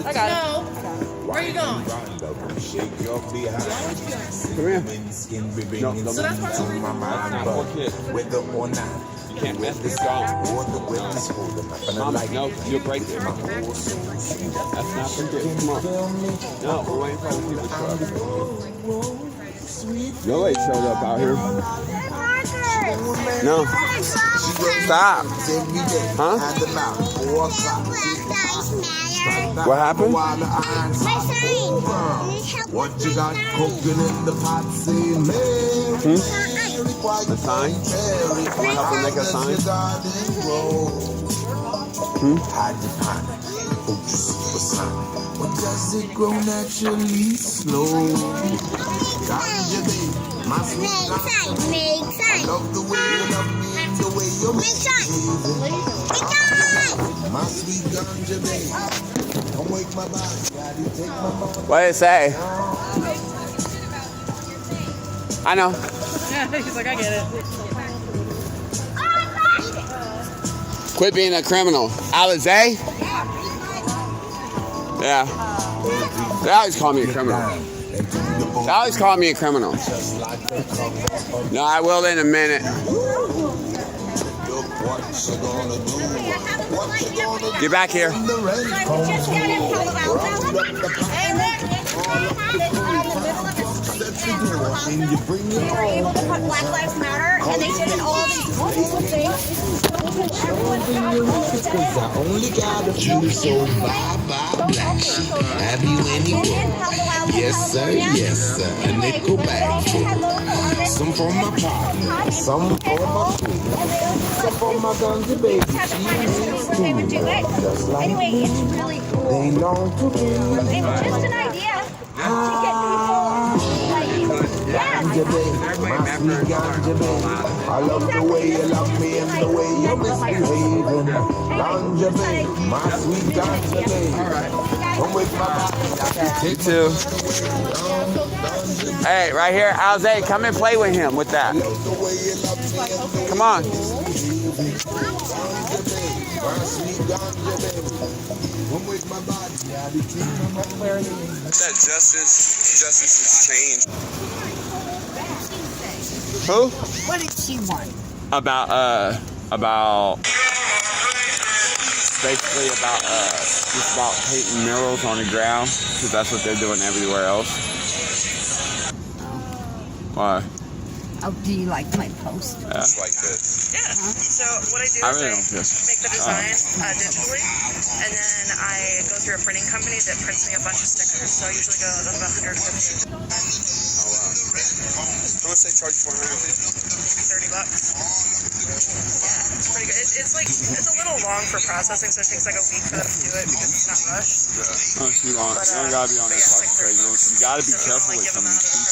I got it. Where are you going? Shake your behind. Come here. No, So that's part of the reason why. Whether or not. You can't mess this up. Mom, no, you'll break it. That's not for kids. Come on. No, we're waiting for the people to show up. Nobody showed up out here. No. Stop. Huh? What happened? My sign. What you got cooking in the pot, see me? The sign? Want to help her make a sign? But does it grow naturally slow? Make sign. Love the way you love me and the way you make my sweet ganja babe. Come wake my body, daddy, take my mama. What did it say? I know. Yeah, she's like, I get it. Quit being a criminal. Alizé? Yeah. They always call me a criminal. They always call me a criminal. No, I will in a minute. Get back here. We were able to put Black Lives Matter, and they did all these wonderful things. You so bye black sheep. Have you any wood? Yes sir, yes sir. A nickel bag full. Some for my partner, some for my food, some for my ganja baby. They would do it. Anyway, it's really cool. They long to be It's just an idea to get people like, ganja baby, my sweet ganja baby. I love the way you love me and the way you're misbehaving. Ganja baby, my sweet ganja baby. Come with my body. You too. Hey, right here, Alze, come and play with him with that. Come on. That justice has changed. Who? What did she want? About basically about just about painting murals on the ground, because that's what they're doing everywhere else. Why? Oh, do you like my post? Yeah. Just like this. Yeah. So what I do I is really I don't care. make the design digitally, and then I go through a printing company that prints me a bunch of stickers. So I usually go about 150. Oh wow. How much they charge for 150? $30. Yeah, it's pretty good. It's like it's a little long for processing, so it takes like a week for them to do it because it's not rushed. Yeah. Oh, it's too long. But, You don't gotta be on that yeah, fucking crazy. You gotta be careful with some of these people.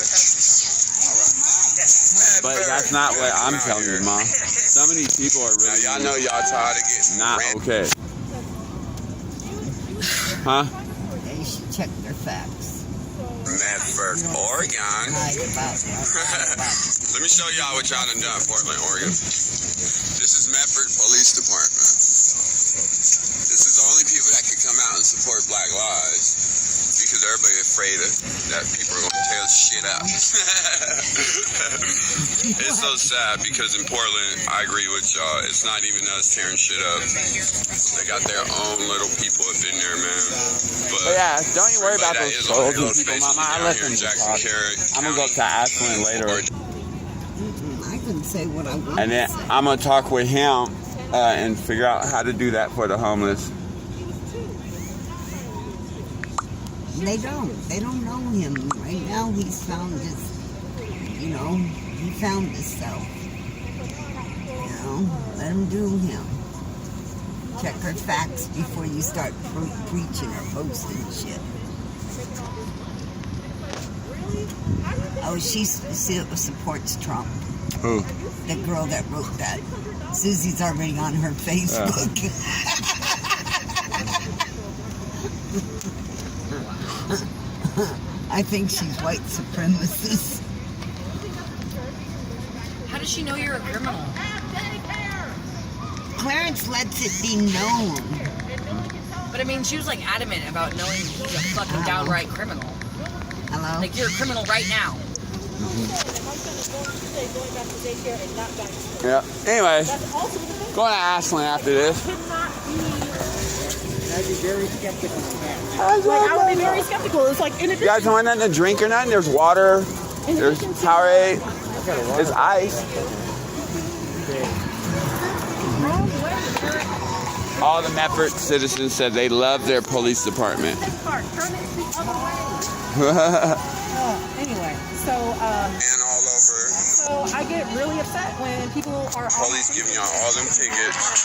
But that's not what I'm telling you, Mom. Some of these people are really. Now, y'all know y'all tired of getting not okay. Huh? They should check their facts. Medford, Oregon. Let me show y'all what y'all done done, Portland, Oregon. This is Medford Police Department. This is the only people that can come out and support Black lives. Because everybody's afraid that people are going to tear shit up. It's so sad because in Portland, I agree with y'all, it's not even us tearing shit up. They got their own little people up in there, man. But yeah, don't you worry about those soldiers people, Mama. I listen to talk. I'm going to go to Ashland later. I can say what I want. And then I'm going to talk with him and figure out how to do that for the homeless. They don't know him. Right now he's found his, he found himself. Let him do him. Check her facts before you start preaching or posting shit. Oh, she supports Trump. Who? The girl that wrote that. Susie's already on her Facebook. I think she's white supremacist. How does she know you're a criminal? Clarence lets it be known. But I mean, she was like adamant about knowing he's a fucking downright criminal. Hello? Like, you're a criminal right now. Yeah. Anyway, going to Ashland after this. I'd be very skeptical of that. Like, I would be very skeptical. It's like, in You guys want nothing to drink or nothing? There's water. There's Powerade. There's ice. All the Medford citizens said they love their police department. Anyway, so And all over. so I get really upset when people are Police giving y'all all them tickets.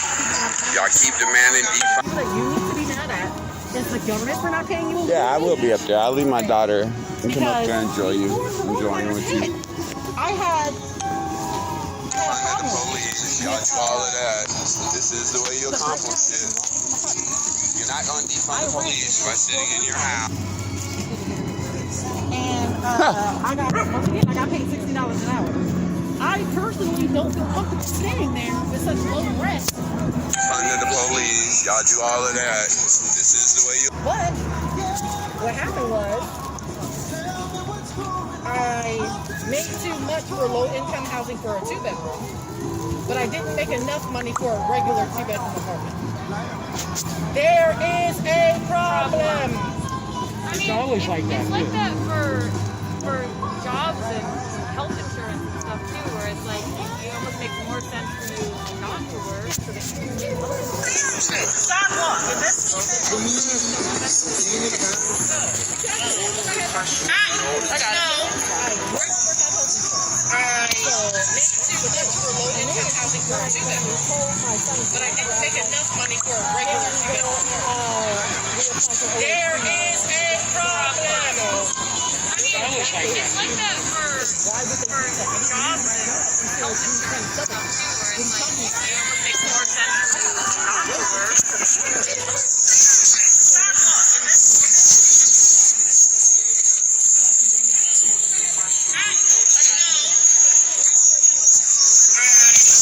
Y'all keep demanding defund. that you need to be mad at is the government for not paying you. Yeah, I will be up there. I'll leave my daughter and come up there and enjoy you. Enjoying with you. I had Defunding the police. Y'all do all of that. This is the way you accomplish it. You're not going to defund the police by sitting in your house. and I got paid $60 an hour. I personally don't feel comfortable staying there with such low rent. Defunding the police. Y'all do all of that. This is the way you. But what happened was I made too much for low-income housing for a 2-bedroom, but I didn't make enough money for a regular 2-bedroom apartment. There is a problem. It's always like that, It's like too. that for jobs and health insurance and stuff too, where it's like it almost makes more sense for you not to work so that you can get health insurance. Sidewalk, and this I got it. But I didn't make enough money for a regular 2-bedroom. There is a problem. It's like that for jobs and health insurance and stuff too, where it's like it almost makes more sense for you not to work so that you can get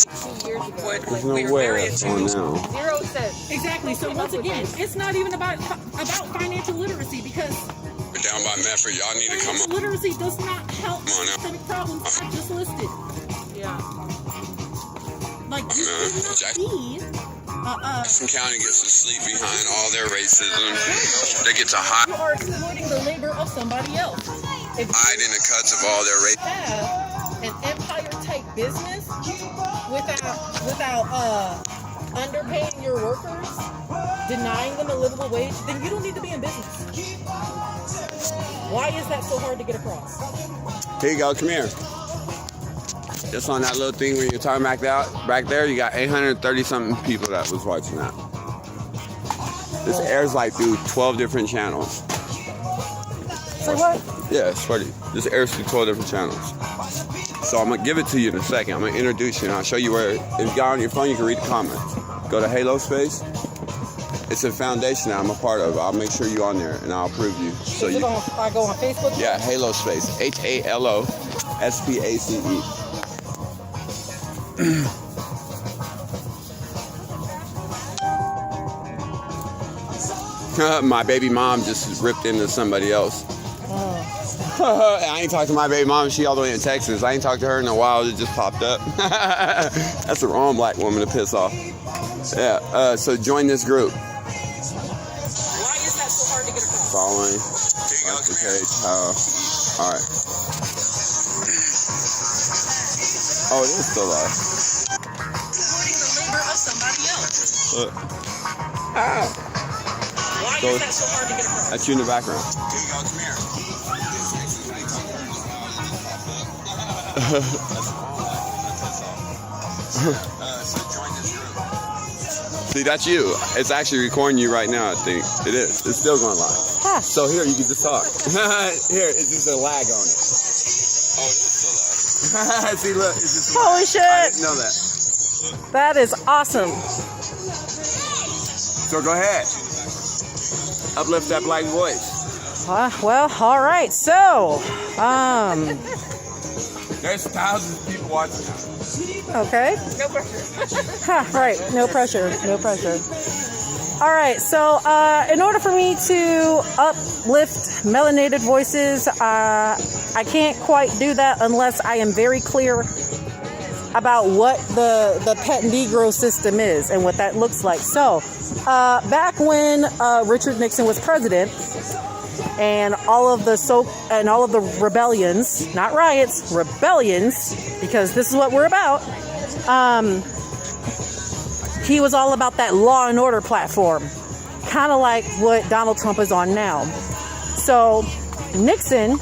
health There's nowhere on now. 0 cents. Exactly. So once again, it's not even about financial literacy because We're down by Medford. Y'all need to come financial up. literacy does not help Come on now. systemic problems I just listed. Yeah. Like you Man, cannot Jackson be Jackson County gets to sleep behind all their racism. They get to hide you are exploiting the labor of somebody else. If you in the cuts of all their racism. have an empire type business without underpaying your workers, denying them a livable wage, then you don't need to be in business. Why is that so hard to get across? Here you go. Come here. Just on that little thing where you're talking back there, you got 830 something people that was watching that. This airs like through 12 different channels. So what? Yeah, it's funny. This airs through 12 different channels. So I'm gonna give it to you in a second. I'm gonna introduce you and I'll show you where. If you got on your phone, you can read the comments. Go to Halospace. It's a foundation that I'm a part of. I'll make sure you're on there and I'll approve you. So Is it on, I go on Facebook? yeah, Halospace. HALOSPACE. My baby mom just ripped into somebody else. I ain't talked to my baby mom. She all the way in Texas. I ain't talked to her in a while. It just popped up. That's the wrong black woman to piss off. Yeah. So join this group. Why is that so hard to get across? Following. Like the page. All right. Oh, it is still live. Exploiting the labor of somebody else. Look. Why So- is that so hard to get across? That's you in the background. See, that's you. It's actually recording you right now, I think. It is. It's still going live. Huh. So here, you can just talk. Here, it's just a lag on it. Oh, it's still live. See, look. It's just Holy I shit! didn't know that. That is awesome. So go ahead. Uplift that black voice. Well, all right. So, There's thousands of people watching now. okay. No pressure. Right. No pressure. No pressure. All right, so in order for me to uplift melanated voices, I can't quite do that unless I am very clear about what the pet Negro system is and what that looks like. So, back when Richard Nixon was president, and all of the rebellions, not riots, rebellions, because this is what we're about. He was all about that law and order platform, kind of like what Donald Trump is on now. So Nixon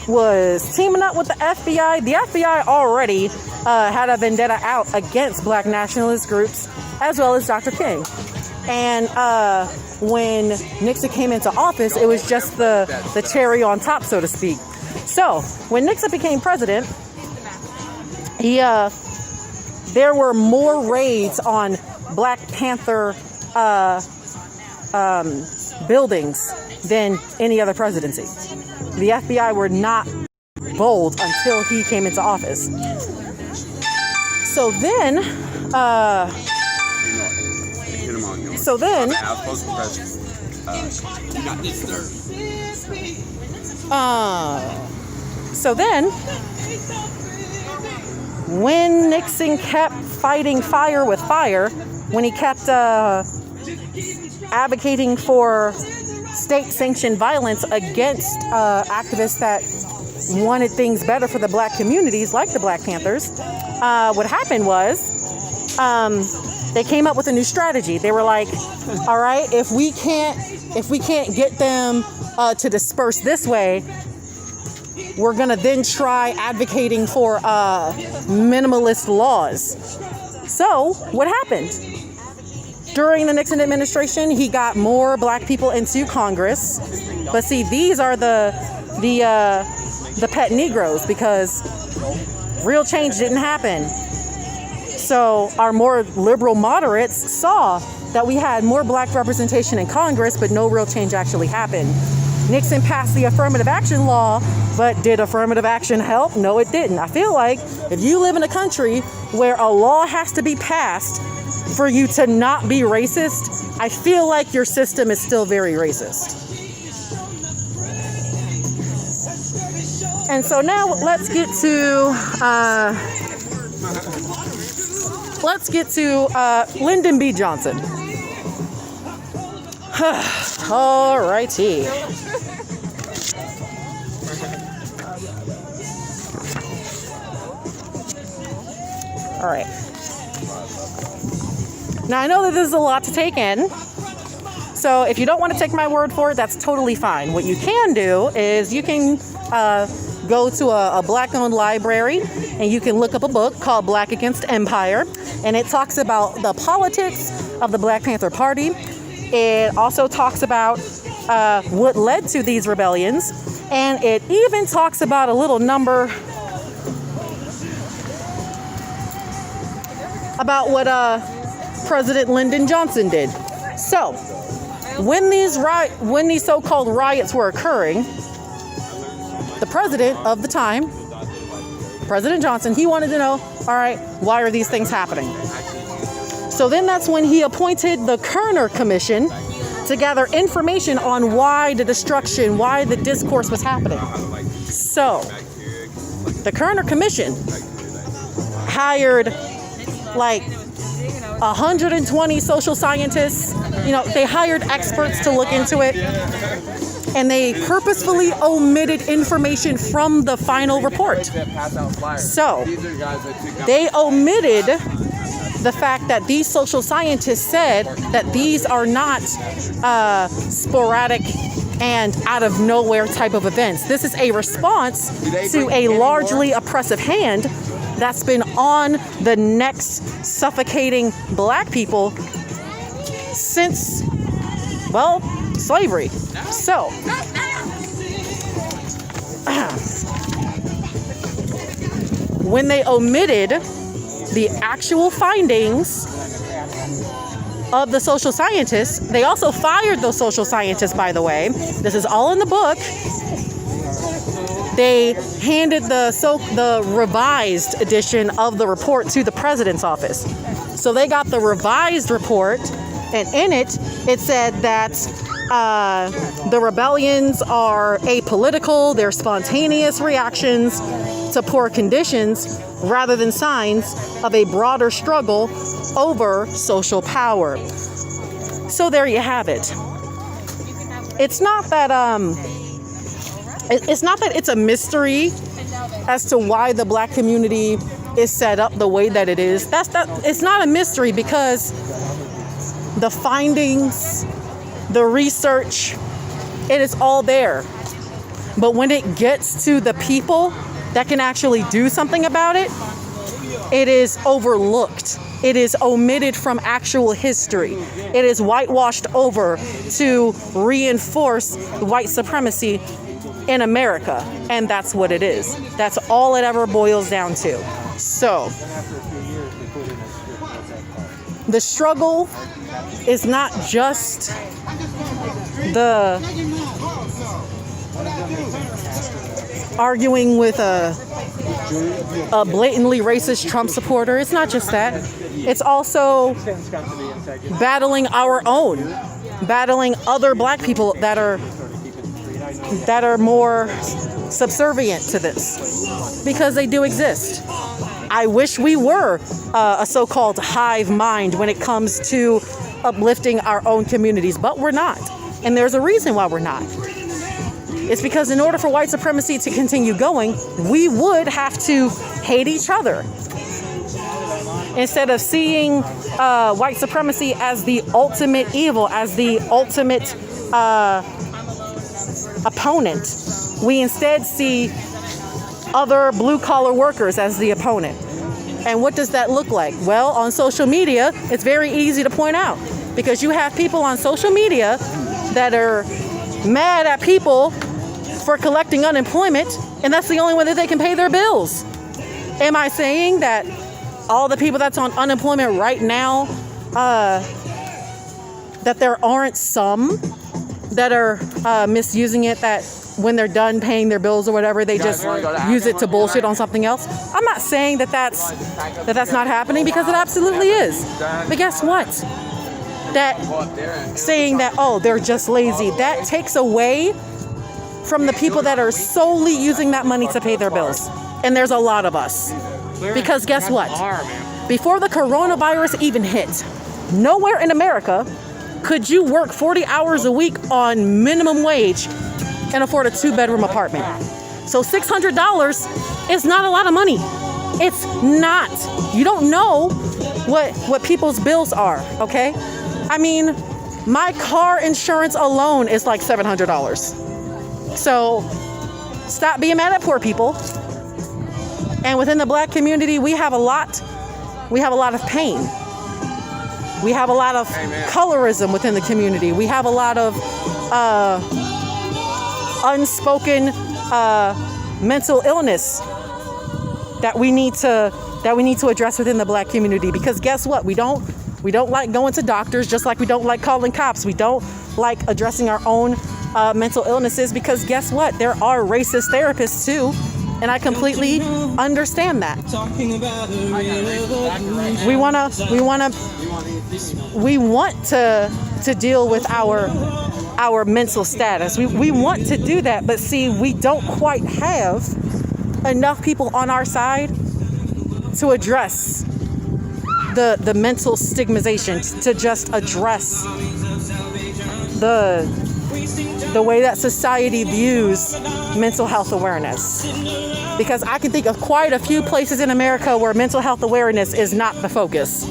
was teaming up with the FBI. The FBI already had a vendetta out against black nationalist groups, as well as Dr. King. And when Nixon came into office, it was just the cherry on top, so to speak. So when Nixon became president, there were more raids on Black Panther buildings than any other presidency. The FBI were not bold until he came into office. So then, when Nixon kept fighting fire with fire, when he kept advocating for state-sanctioned violence against activists that wanted things better for the black communities, like the Black Panthers, what happened was they came up with a new strategy. They were like, all right, if we can't get them to disperse this way, we're gonna then try advocating for minimalist laws. So what happened? During the Nixon administration, he got more black people into Congress. But see, these are the pet Negroes, because real change didn't happen. So our more liberal moderates saw that we had more black representation in Congress, but no real change actually happened. Nixon passed the affirmative action law, but did affirmative action help? No, it didn't. I feel like if you live in a country where a law has to be passed for you to not be racist, I feel like your system is still very racist. And so now let's get to Lyndon B. Johnson. All righty. All right. Now, I know that this is a lot to take in. So if you don't want to take my word for it, that's totally fine. What you can do is you can go to a black-owned library and you can look up a book called Black Against Empire. And it talks about the politics of the Black Panther Party. It also talks about what led to these rebellions. And it even talks about a little number about what President Lyndon Johnson did. So, when these so-called riots were occurring, the president of the time, President Johnson, he wanted to know, all right, why are these things happening? So then that's when he appointed the Carr Commission to gather information on why the destruction, why the discourse was happening. So, the Carr Commission hired like 120 social scientists. You know, they hired experts to look into it, and they purposefully omitted information from the final report. So they omitted the fact that these social scientists said that these are not sporadic and out of nowhere type of events. This is a response to a largely oppressive hand that's been on the necks, suffocating black people since, well, slavery. So, when they omitted the actual findings of the social scientists, they also fired those social scientists, by the way. This is all in the book. They handed the revised edition of the report to the president's office. So they got the revised report, And in it said that the rebellions are apolitical, they're spontaneous reactions to poor conditions rather than signs of a broader struggle over social power. So there you have it. It's not that it's a mystery as to why the black community is set up the way that it is. It's not a mystery because the findings, the research, it is all there. But when it gets to the people that can actually do something about it, it is overlooked. It is omitted from actual history. It is whitewashed over to reinforce white supremacy in America. And that's what it is. That's all it ever boils down to. So, the struggle is not just the arguing with a blatantly racist Trump supporter. It's not just that. It's also battling our own, battling other black people that are more subservient to this, because they do exist. I wish we were a so-called hive mind when it comes to uplifting our own communities, but we're not. And there's a reason why we're not. It's because in order for white supremacy to continue going, we would have to hate each other. Instead of seeing white supremacy as the ultimate evil, as the ultimate opponent, we instead see other blue-collar workers as the opponent. And what does that look like? Well, on social media, it's very easy to point out, because you have people on social media that are mad at people for collecting unemployment, and that's the only way that they can pay their bills. Am I saying that all the people that's on unemployment right now, that there aren't some that are misusing it, that when they're done paying their bills or whatever, they just use it to bullshit on something else? I'm not saying that that's not happening, because it absolutely is. But guess what? That saying that, oh, they're just lazy, that takes away from the people that are solely using that money to pay their bills. And there's a lot of us. Because guess what? Before the coronavirus even hit, nowhere in America could you work 40 hours a week on minimum wage and afford a 2-bedroom apartment. So $600 is not a lot of money. It's not. You don't know what people's bills are, okay? I mean, my car insurance alone is like $700. So stop being mad at poor people. And within the black community, we have a lot of pain. We have a lot of colorism within the community. We have a lot of unspoken mental illness that we need to address within the black community. Because guess what? We don't like going to doctors, just like we don't like calling cops. We don't like addressing our own mental illnesses, because guess what? There are racist therapists too. And I completely understand that. We want to deal with our mental status. We want to do that, but see, we don't quite have enough people on our side to address the mental stigmatization, to just address the way that society views mental health awareness. Because I can think of quite a few places in America where mental health awareness is not the focus.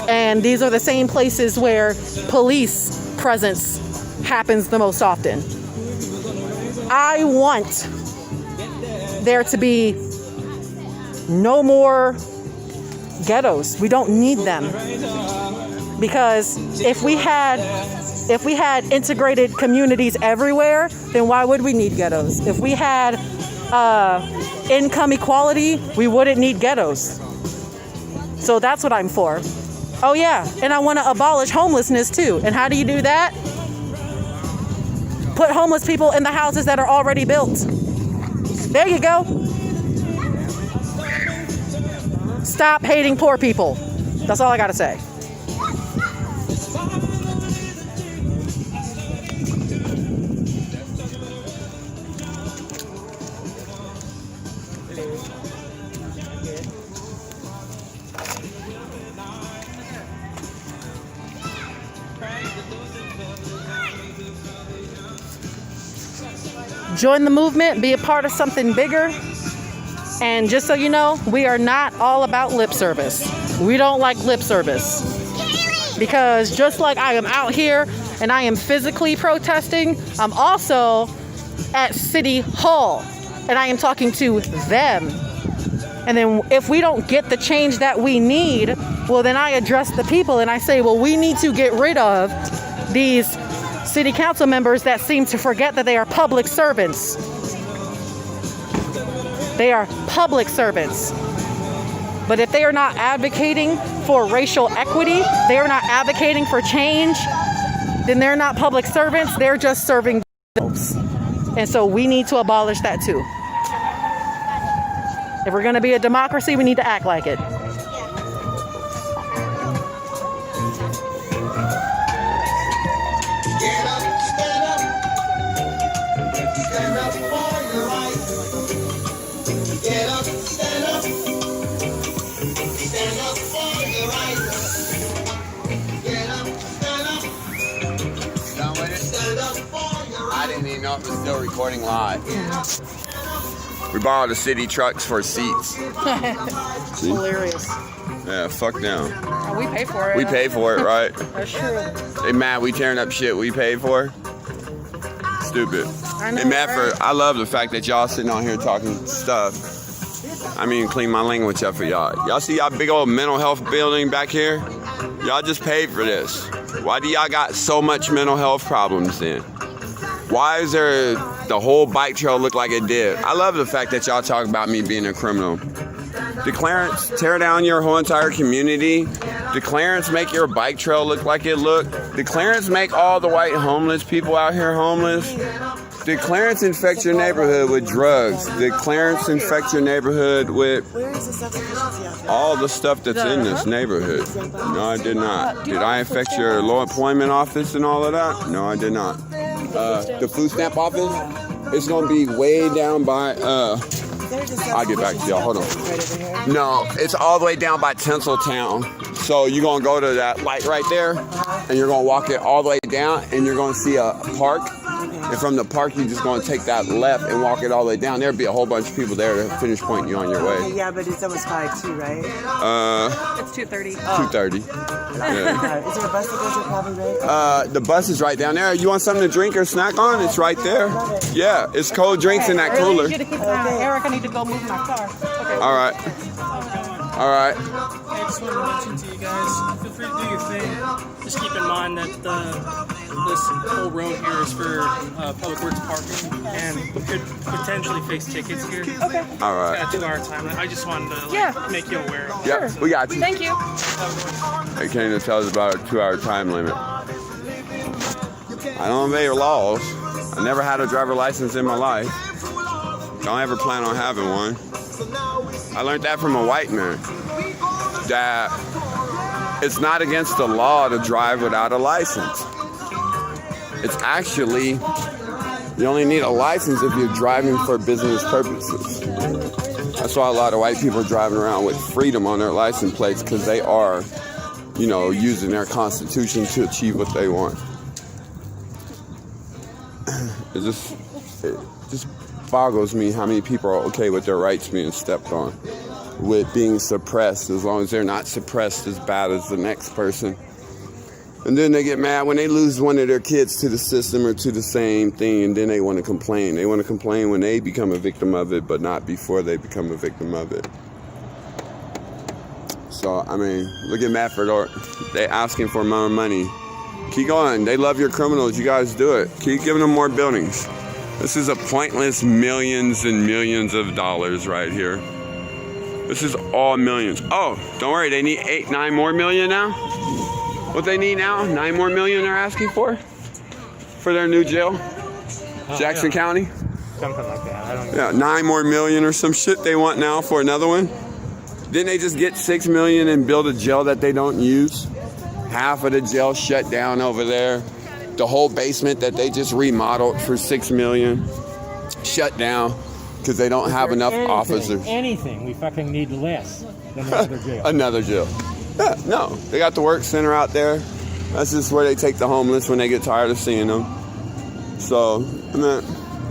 And these are the same places where police presence happens the most often. I want there to be no more ghettos. We don't need them. Because if we had integrated communities everywhere, then why would we need ghettos? If we had income equality, we wouldn't need ghettos. So that's what I'm for. Oh yeah, and I want to abolish homelessness too. And how do you do that? Put homeless people in the houses that are already built. There you go. Stop hating poor people. That's all I gotta say. join the movement, be a part of something bigger. And just so you know, we are not all about lip service. We don't like lip service. Because just like I am out here and I am physically protesting, I'm also at City Hall and I am talking to them. And then if we don't get the change that we need, well, then I address the people and I say, well, we need to get rid of these city council members that seem to forget that they are public servants. They are public servants. But if they are not advocating for racial equity, they are not advocating for change, then they're not public servants, they're just serving themselves. And so we need to abolish that too. If we're gonna be a democracy, we need to act like it. I didn't even know it was still recording live. We borrowed the city trucks for seats. Hilarious. Yeah, fuck them. Oh, we pay for it. We pay for it, right? That's true. They mad we tearing up shit we paid for? Stupid. I know, In Medford, right? I love the fact that y'all sitting on here talking stuff. I mean, clean my language up for y'all. Y'all see y'all big old mental health building back here? Y'all just paid for this. Why do y'all got so much mental health problems then? Why is there the whole bike trail look like it did? I love the fact that y'all talk about me being a criminal. Did Clarence tear down your whole entire community? Did Clarence make your bike trail look like it looked? Did Clarence make all the white homeless people out here homeless? Did Clarence infect your neighborhood with drugs? Did Clarence infect your neighborhood with all the stuff that's in this neighborhood? No, I did not. Did I infect your low employment office and all of that? No, I did not. The food stamp office, it's gonna be way down by, I'll get back to y'all, hold on. No, it's all the way down by Tinseltown. So you're gonna go to that light right there, and you're gonna walk it all the way down, and you're gonna see a park. And from the park, you're just gonna take that left and walk it all the way down. There'll be a whole bunch of people there to finish pointing you on your way. Yeah, but it's almost 5 too, right? It's 2:30. 2:30. Yeah. Is there a bus that goes to Probably Bay? The bus is right down there. You want something to drink or snack on? It's right there. Yeah, it's cold drinks in that I really cooler. need you to keep an eye on Eric. I need to go move my car. Okay. All right. All right. I just wanted to mention to you guys, feel free to do your thing. Just keep in mind that this whole road here is for public works parking, and we could potentially face tickets here. Okay. All right. It's got a 2-hour time limit. I just wanted to make you aware of it. Yep, we got you. Thank you. They came to tell us about a 2-hour time limit. I don't obey laws. I never had a driver license in my life. Don't ever plan on having one. I learned that from a white man. That it's not against the law to drive without a license. It's actually, you only need a license if you're driving for business purposes. That's why a lot of white people are driving around with freedom on their license plates, because they are, you know, using their constitution to achieve what they want. It just boggles me how many people are okay with their rights being stepped on, with being suppressed, as long as they're not suppressed as bad as the next person. And then they get mad when they lose one of their kids to the system or to the same thing, and then they want to complain. They want to complain when they become a victim of it, but not before they become a victim of it. So, I mean, look at Medford. They asking for more money. Keep going. They love your criminals. You guys do it. Keep giving them more buildings. This is a pointless millions and millions of dollars right here. This is all millions. Oh, don't worry. They need 9 more million now? What they need now? 9 more million they're asking for their new jail? Jackson County? Something like that. I don't know. Yeah, 9 more million or some shit they want now for another one. Didn't they just get 6 million and build a jail that they don't use? Half of the jail shut down over there. The whole basement that they just remodeled for 6 million shut down because they don't have enough officers. Anything, we fucking need less than another jail. Another jail. Yeah, no, they got the work center out there. That's just where they take the homeless when they get tired of seeing them. So, I mean,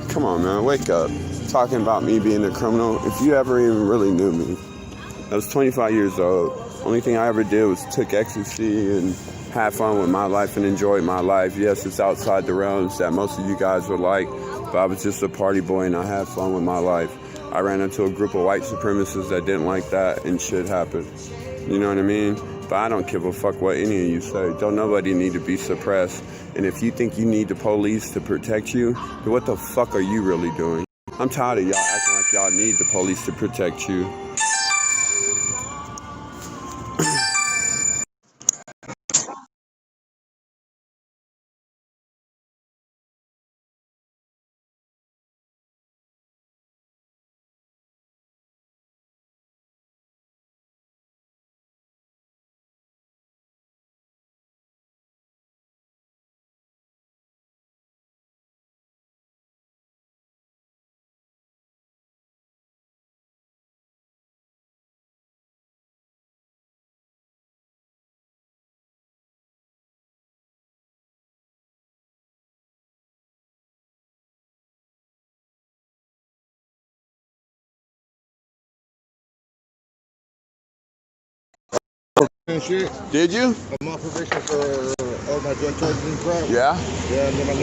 Come on, man, wake up. Talking about me being a criminal. If you ever even really knew me, I was 25 years old. Only thing I ever did was took ecstasy and had fun with my life and enjoyed my life. Yes, it's outside the realms that most of you guys would like, but I was just a party boy and I had fun with my life. I ran into a group of white supremacists that didn't like that and shit happened. You know what I mean? But I don't give a fuck what any of you say. Don't nobody need to be suppressed. And if you think you need the police to protect you, then what the fuck are you really doing? I'm tired of y'all acting like y'all need the police to protect you. And shit. Did you? I'm on probation for all my drug charges and crap. Yeah? Yeah, and then I'm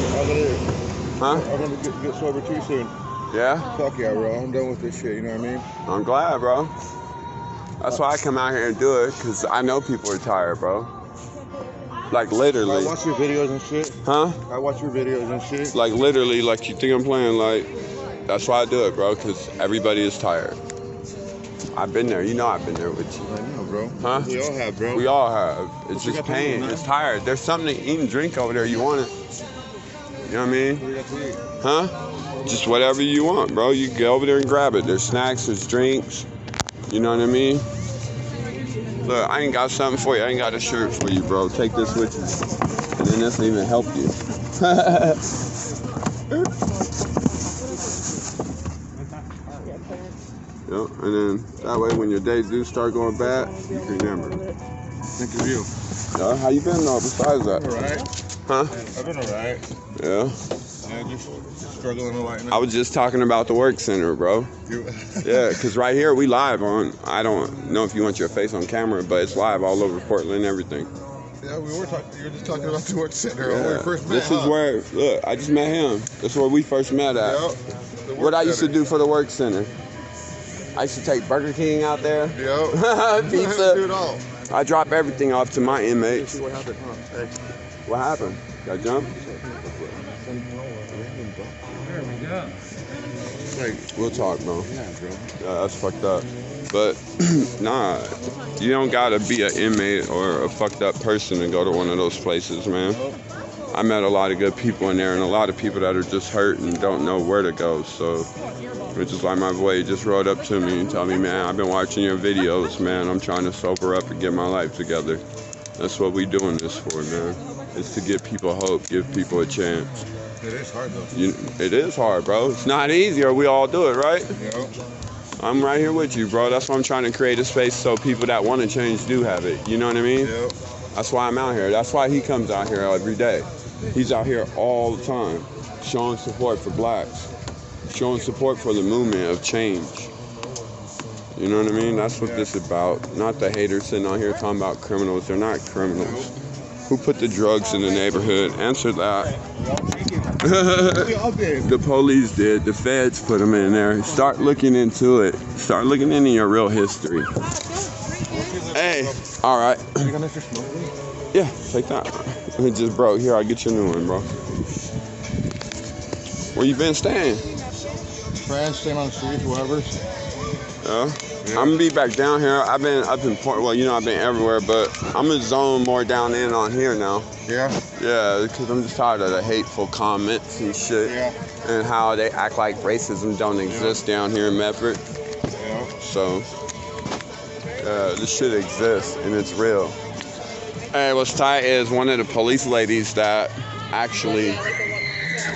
gonna get sober too soon. Yeah? Fuck yeah, bro. I'm done with this shit, you know what I mean? I'm glad, bro. That's why I come out here and do it, because I know people are tired, bro. Like, literally. I watch your videos and shit. Huh? I watch your videos and shit. Like, literally, like, you think I'm playing, like, that's why I do it, bro, because everybody is tired. I've been there. You know I've been there with you. I know, bro. Huh? We all have, bro. We all have. It's just pain. It's tired. There's something to eat and drink over there. You want it? You know what I mean? What do you got to eat? Huh? Just whatever you want, bro. You go over there and grab it. There's snacks. There's drinks. You know what I mean? Look, I ain't got something for you. I ain't got a shirt for you, bro. Take this with you. And then this will even help you. Yep, and then that way when your days do start going bad, you can remember. Think of you. How you been though besides that? Alright. Huh? I've been alright. Yeah? Yeah, just struggling a lot now. I was just talking about the work center, bro. Yeah, because right here we live on, I don't know if you want your face on camera, but it's live all over Portland and everything. Yeah, you were just talking about the work center when we first met. This is where, look, I just met him. This is where we first met at. Yep. What I used to do for the work center. I used to take Burger King out there. Yep. Pizza. Do it all. I drop everything off to my inmates. See what happened, huh? Hey. What happened? Got jumped? There we go. Like, we'll talk, bro. Yeah, bro. Yeah, that's fucked up. But, nah, you don't gotta be an inmate or a fucked up person to go to one of those places, man. I met a lot of good people in there and a lot of people that are just hurt and don't know where to go, so... Which is why my boy just rode up to me and told me, man, I've been watching your videos, man. I'm trying to sober up and get my life together. That's what we doing this for, man. It's to give people hope, give people a chance. It is hard, though. It is hard, bro. It's not easy or we all do it, right? Yep. I'm right here with you, bro. That's why I'm trying to create a space so people that want to change do have it. You know what I mean? Yep. That's why I'm out here. That's why he comes out here every day. He's out here all the time, showing support for blacks. Showing support for the movement of change. You know what I mean? That's what this is about. Not the haters sitting out here talking about criminals. They're not criminals. Who put the drugs in the neighborhood? Answer that. The police did. The feds put them in there. Start looking into it. Start looking into your real history. Hey, all right. Yeah, take that. It just broke. Here, I'll get you a new one, bro. Where you been staying? Friends, staying on the streets, whatever. Yeah. I'm gonna be back down here. I've been up in Port. Well, you know I've been everywhere, but I'm gonna zone more down in on here now. Yeah. Yeah, because I'm just tired of the hateful comments and shit. Yeah. And how they act like racism don't exist down here in Medford. Yeah. So, this shit exists and it's real. Hey, what's tight is one of the police ladies that actually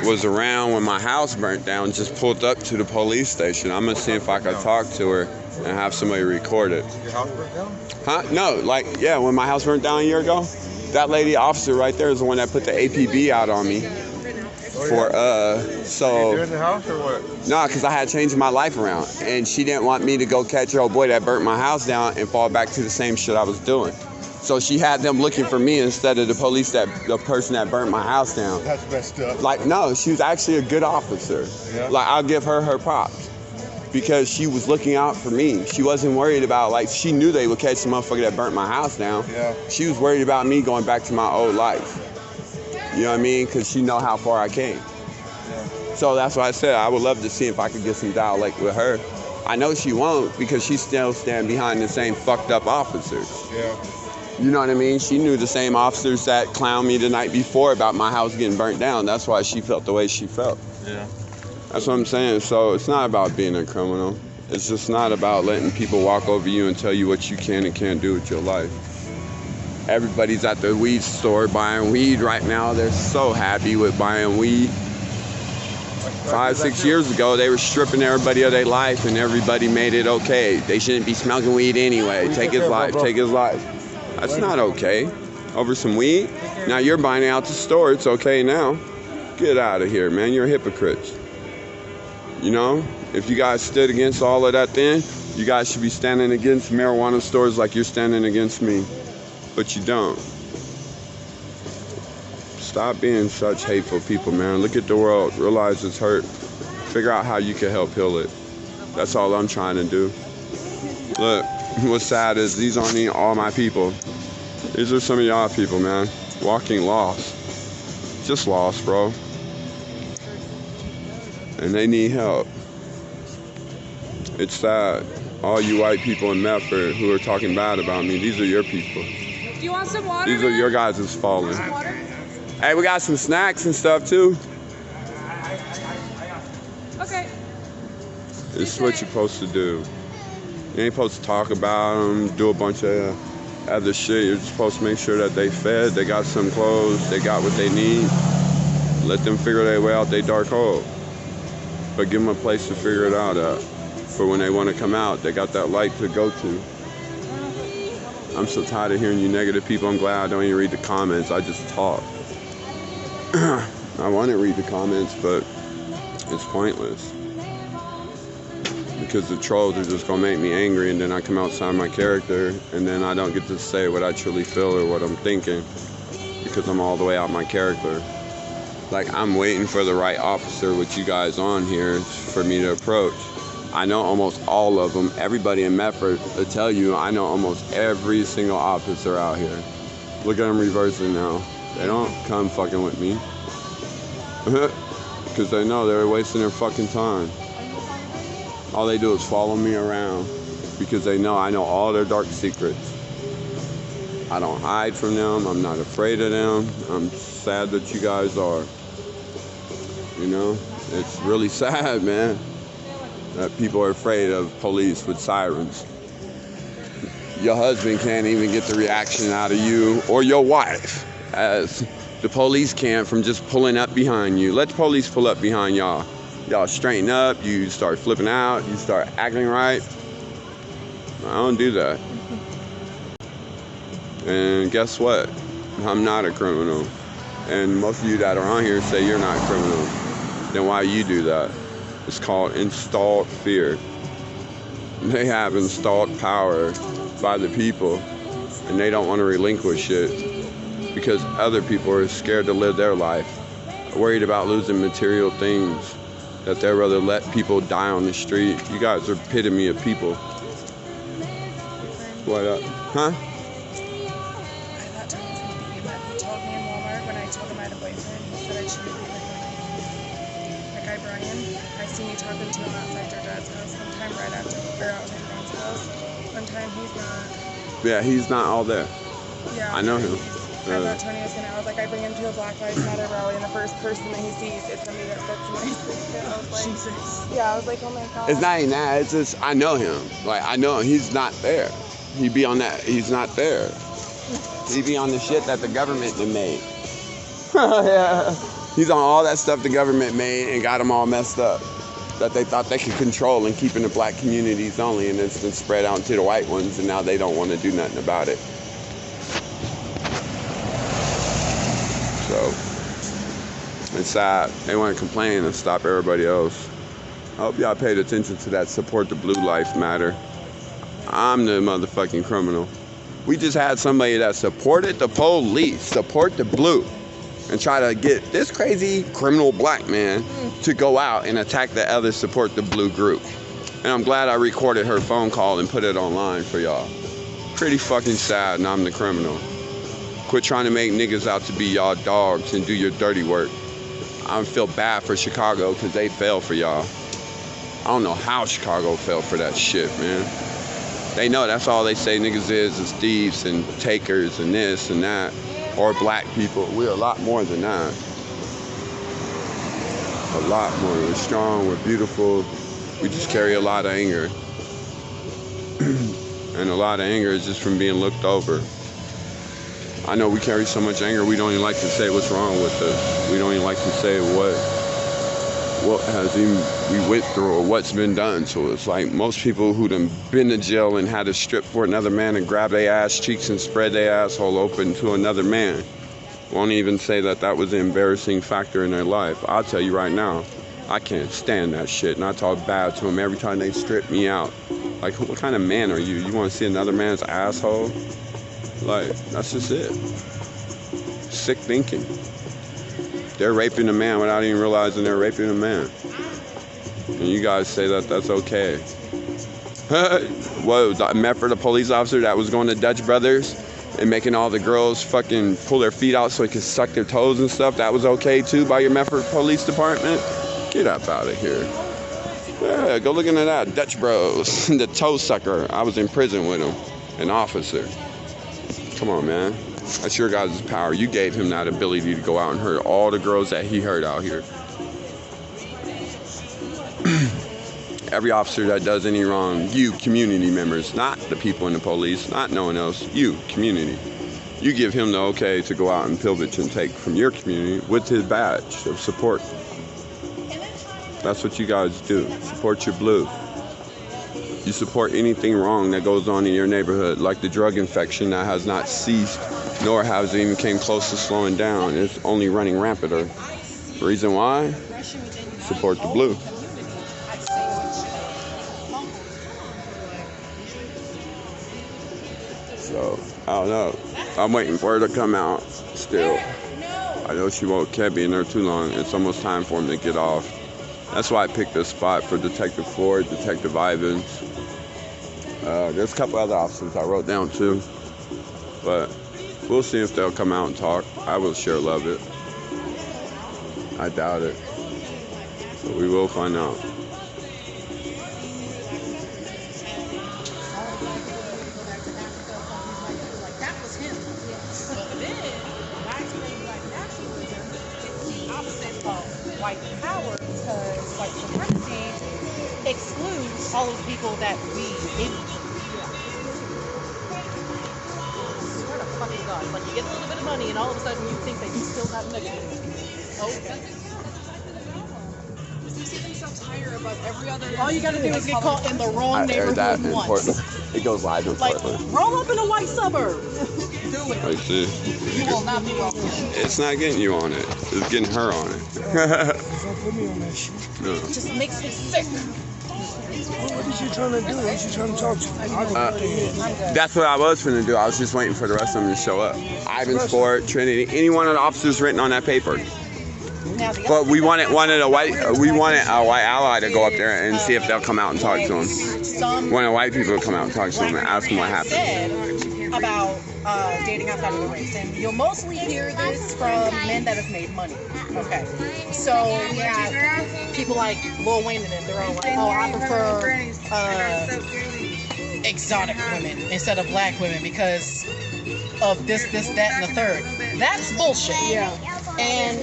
was around when my house burnt down just pulled up to the police station. I'm gonna see if I can talk to her and have somebody record it. Your house burnt down? Huh? No, like, yeah, when my house burnt down a year ago, that lady officer right there is the one that put the APB out on me. Oh, So. You in the house or what? Nah, because I had changed my life around. And she didn't want me to go catch her old boy that burnt my house down and fall back to the same shit I was doing. So she had them looking for me instead of the person that burnt my house down. That's messed up. Like, no, she was actually a good officer. Yeah. Like, I'll give her props. Because she was looking out for me. She wasn't worried about, like, she knew they would catch the motherfucker that burnt my house down. Yeah. She was worried about me going back to my old life. You know what I mean? Because she know how far I came. Yeah. So that's why I said I would love to see if I could get some dialect with her. I know she won't because she still stand behind the same fucked up officers. Yeah. You know what I mean? She knew the same officers that clowned me the night before about my house getting burnt down. That's why she felt the way she felt. Yeah. That's what I'm saying. So it's not about being a criminal. It's just not about letting people walk over you and tell you what you can and can't do with your life. Everybody's at the weed store buying weed right now. They're so happy with buying weed. 5, 6 years ago, they were stripping everybody of their life and everybody made it okay. They shouldn't be smoking weed anyway. Take his life, take his life. That's not okay. Over some weed? Now you're buying it out the store. It's okay now. Get out of here, man. You're hypocrites. You know? If you guys stood against all of that then, you guys should be standing against marijuana stores like you're standing against me. But you don't. Stop being such hateful people, man. Look at the world. Realize it's hurt. Figure out how you can help heal it. That's all I'm trying to do. Look, what's sad is these aren't even all my people. These are some of y'all people, man. Walking lost. Just lost, bro. And they need help. It's sad. All you white people in Medford who are talking bad about me, these are your people. Do you want some water? These are your guys that's falling. Hey, we got some snacks and stuff too. Okay. This is what you're supposed to do. You ain't supposed to talk about them, do a bunch of other shit. You're supposed to make sure that they fed, they got some clothes, they got what they need. Let them figure their way out their dark hole. But give them a place to figure it out at. For when they want to come out, they got that light to go to. I'm so tired of hearing you negative people. I'm glad I don't even read the comments. I just talk. I want to read the comments, but it's pointless. Because the trolls are just going to make me angry, and then I come outside my character, and then I don't get to say what I truly feel or what I'm thinking, because I'm all the way out my character. Like, I'm waiting for the right officer with you guys on here for me to approach. I know almost all of them. Everybody in Medford will tell you I know almost every single officer out here. Look at them reversing now. They don't come fucking with me. Because they know they're wasting their fucking time. All they do is follow me around because they know I know all their dark secrets. I don't hide from them. I'm not afraid of them. I'm sad that you guys are. You know, it's really sad, man, that people are afraid of police with sirens. Your husband can't even get the reaction out of you or your wife as the police can from just pulling up behind you. Let the police pull up behind y'all. Y'all straighten up, you start flipping out, you start acting right. I don't do that. And guess what? I'm not a criminal. And most of you that are on here say you're not criminals. Then why you do that? It's called installed fear. They have installed power by the people, and they don't want to relinquish it because other people are scared to live their life, worried about losing material things, that they'd rather let people die on the street. You guys are epitome of people. What up? Huh? I thought Tom was going to beat me, but he told me in Walmart when I told him I had a boyfriend, he said I shouldn't be with my guy Brian. I've seen you talking to him outside your dad's house, sometime right after, or out at Brian's house. One time he's not. Yeah, he's not all there. Yeah. I know him. I thought Tony was gonna. I was like, I bring him to a Black Lives Matter rally, and the first person that he sees is somebody that spoke to my sister. I was like, Jesus. Yeah, I was like, oh my God. It's not even that. It's just I know him. Like I know him. He's not there. He be on that. He's not there. He be on the shit that the government made. Yeah. He's on all that stuff the government made and got them all messed up. That they thought they could control and keep in the black communities only, and it's been spread out to the white ones, and now they don't want to do nothing about it. So It's sad. They want to complain and stop everybody else. I hope y'all paid attention to that Support the Blue Life Matter. I'm the motherfucking criminal. We just had somebody that supported the police, support the blue, and try to get this crazy criminal black man to go out and attack the other Support the Blue group. And I'm glad I recorded her phone call and put it online for y'all. Pretty fucking sad, and I'm the criminal. Quit trying to make niggas out to be y'all dogs and do your dirty work. I feel bad for Chicago because they fell for y'all. I don't know how Chicago fell for that shit, man. They know that's all they say niggas is thieves and takers and this and that. Or black people. We're a lot more than that. A lot more. We're strong, we're beautiful. We just carry a lot of anger. And a lot of anger is just from being looked over. I know we carry so much anger, we don't even like to say what's wrong with us. We don't even like to say what has even we went through or what's been done. So it's like most people who done been to jail and had to strip for another man and grab their ass cheeks and spread their asshole open to another man won't even say that that was an embarrassing factor in their life. I'll tell you right now, I can't stand that shit, and I talk bad to them every time they strip me out. Like, what kind of man are you? You want to see another man's asshole? Like, that's just it. Sick thinking. They're raping a man without even realizing they're raping a man. And you guys say that that's okay. Whoa, the Medford, the police officer that was going to Dutch Brothers and making all the girls fucking pull their feet out so they could suck their toes and stuff, that was okay too by your Medford Police Department? Get up out of here. Yeah, go look into that. Dutch Bros, the toe sucker. I was in prison with him, an officer. Come on, man. That's your guys' power. You gave him that ability to go out and hurt all the girls that he hurt out here. Every officer that does any wrong, you, community members, not the people in the police, not no one else, you, community. You give him the okay to go out and pillage and take from your community with his badge of support. That's what you guys do. Support your blue. You support anything wrong that goes on in your neighborhood, like the drug infection that has not ceased, nor has it even came close to slowing down. It's only running rampanter. The reason why? Support the blue. So, I don't know. I'm waiting for her to come out still. I know she can't be in there too long. It's almost time for him to get off. That's why I picked this spot for Detective Ford, Detective Ivins. There's a couple other officers I wrote down too. But we'll see if they'll come out and talk. I will sure love it. I doubt it. But we will find out. That was him. But then, I explained black nationalism, it's the opposite of white power, because white supremacy excludes all of the people that we swear to fucking God. Like, you get a little bit of money and all of a sudden you think that you still got negative. Okay. They see themselves higher above every other. All you gotta do is get caught in the wrong neighborhood once. Portland. It goes live in Portland. Roll up in a white suburb. Do it. I see. You will not be welcome. It's not getting you on it. It's getting her on it. Don't put me on that shit. No. It just makes me sick. What is you trying to do? What is you trying to talk to? That's what I was going to do. I was just waiting for the rest of them to show up. Ivins, Ford, Trinity, any one of the officers written on that paper. But we wanted a white ally to go up there and see if they'll come out and talk to him. Wanted white people to come out and talk to him and ask him what happened. About dating outside of the race, and you'll mostly hear this from men that have made money. Okay, so we have people like Lil Wayne and them. They're all like, oh, I prefer exotic women instead of black women because of this, that, and the third. That's bullshit. Yeah. And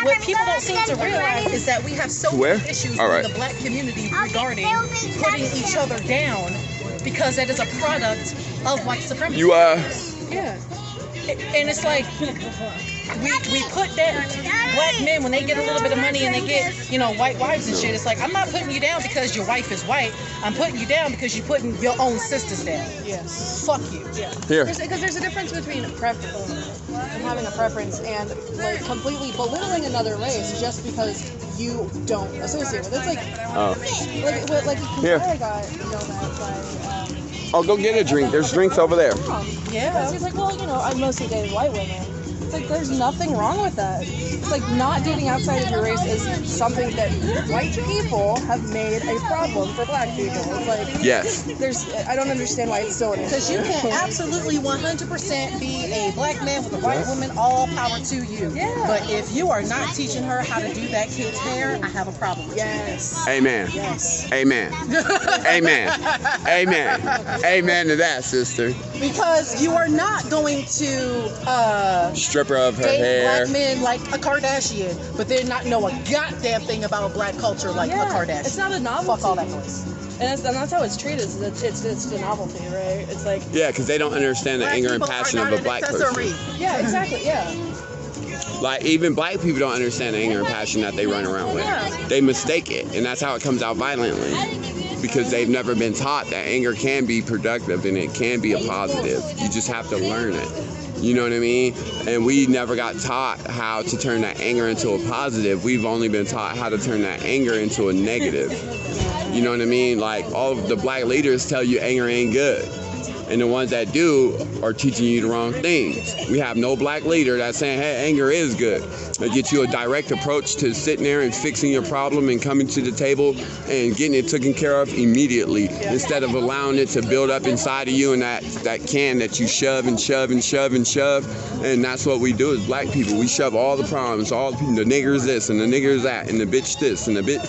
what people don't seem to realize is that we have so many issues in the black community regarding putting each other down because that is a product of white supremacy. Yeah. And it's like we put down black men when they get a little bit of money and they get, white wives and shit. It's like, I'm not putting you down because your wife is white. I'm putting you down because you're putting your own sisters down. Yes. Fuck you. Yeah. Here. Because there's a difference between preference. and having a preference and like completely belittling another race just because you don't associate with it. It's like Here. I got yelled at by Oh, go get a drink. There's drinks over there. yeah. He's like, well, I mostly dated white women. It's like, there's nothing wrong with that. It's like, not dating outside of your race is something that white people have made a problem for black people. It's like, yes. I don't understand why it's still an issue. Because you can absolutely 100% be a black man with a white woman, all power to you. Yeah. But if you are not teaching her how to do that kid's hair, I have a problem with yes. Amen. Yes. Amen. Amen. Amen. Amen to that, sister. Because you are not going to Stripper of her date hair. black men like a Kardashian, but then not know a goddamn thing about black culture like a Kardashian. It's not a novelty. Fuck all that noise. And that's how it's treated. It's the novelty, right? It's like, Yeah, because they don't understand the Black anger and people are passion not of a an black accessory. person. yeah, exactly, yeah. Like, even black people don't understand the anger and passion that they run around with. They mistake it, and that's how it comes out violently. Because they've never been taught that anger can be productive and it can be a positive. You just have to learn it. You know what I mean? And we never got taught how to turn that anger into a positive. We've only been taught how to turn that anger into a negative. You know what I mean? Like, all of the black leaders tell you anger ain't good. And the ones that do are teaching you the wrong things. We have no black leader that's saying, hey, anger is good. They get you a direct approach to sitting there and fixing your problem and coming to the table and getting it taken care of immediately, instead of allowing it to build up inside of you in that can that you shove and shove and shove and shove. And that's what we do as black people. We shove all the problems, all the niggers this and the niggers that and the bitch this and the bitch,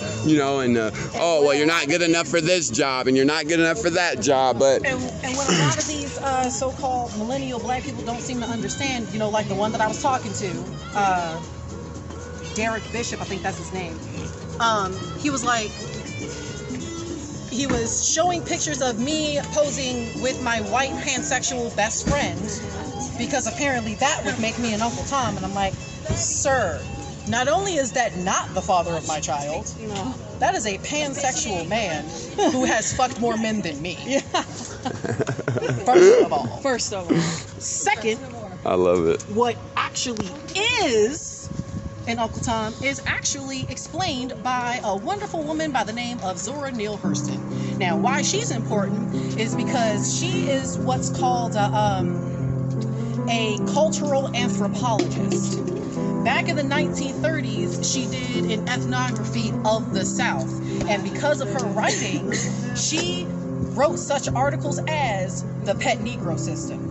and oh, well, you're not good enough for this job and you're not good enough for that job. But And what a lot of these so-called millennial black people don't seem to understand, like the one that I was talking to, Derek Bishop, I think that's his name. He was showing pictures of me posing with my white pansexual best friend because apparently that would make me an Uncle Tom. And I'm like, sir, not only is that not the father of my child, that is a pansexual man who has fucked more men than me. First of all. Second, I love it. What actually is an Uncle Tom is actually explained by a wonderful woman by the name of Zora Neale Hurston. Now, why she's important is because she is what's called a cultural anthropologist. Back in the 1930s, she did an ethnography of the South, and because of her writings, she wrote such articles as the Pet Negro System.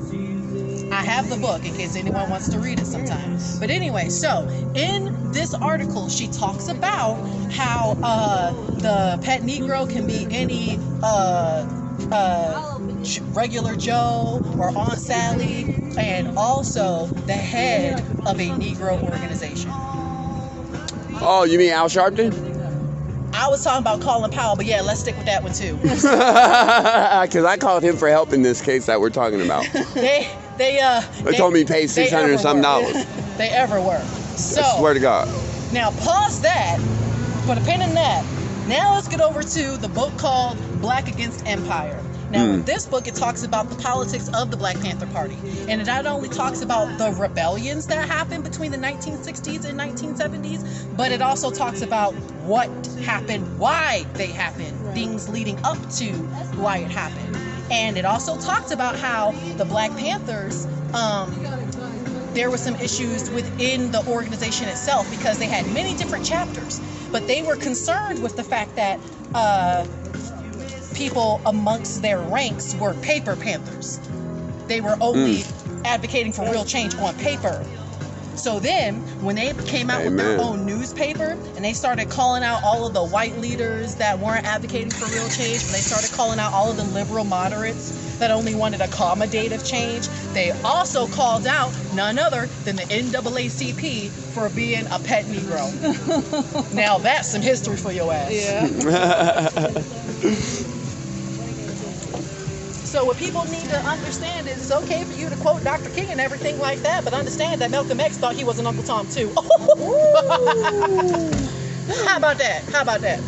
I have the book in case anyone wants to read it sometime. But anyway, so in this article, she talks about how the pet Negro can be any regular Joe or Aunt Sally, and also the head of a Negro organization. Oh, you mean Al Sharpton? I was talking about Colin Powell, but yeah, let's stick with that one too. Because I called him for help in this case that we're talking about. They told me to pay $600 something. They ever were. So, I swear to God. Now pause that, put a pin in that. Now let's get over to the book called Black Against Empire. Now, in this book, it talks about the politics of the Black Panther Party. And it not only talks about the rebellions that happened between the 1960s and 1970s, but it also talks about what happened, why they happened, things leading up to why it happened. And it also talks about how the Black Panthers, there were some issues within the organization itself because they had many different chapters. But they were concerned with the fact that people amongst their ranks were paper Panthers. They were only advocating for real change on paper. So then, when they came out with their own newspaper, and they started calling out all of the white leaders that weren't advocating for real change, when they started calling out all of the liberal moderates that only wanted accommodative change, they also called out none other than the NAACP for being a pet Negro. Now that's some history for your ass. Yeah. So what people need to understand is it's okay for you to quote Dr. King and everything like that, but understand that Malcolm X thought he was an Uncle Tom too. How about that?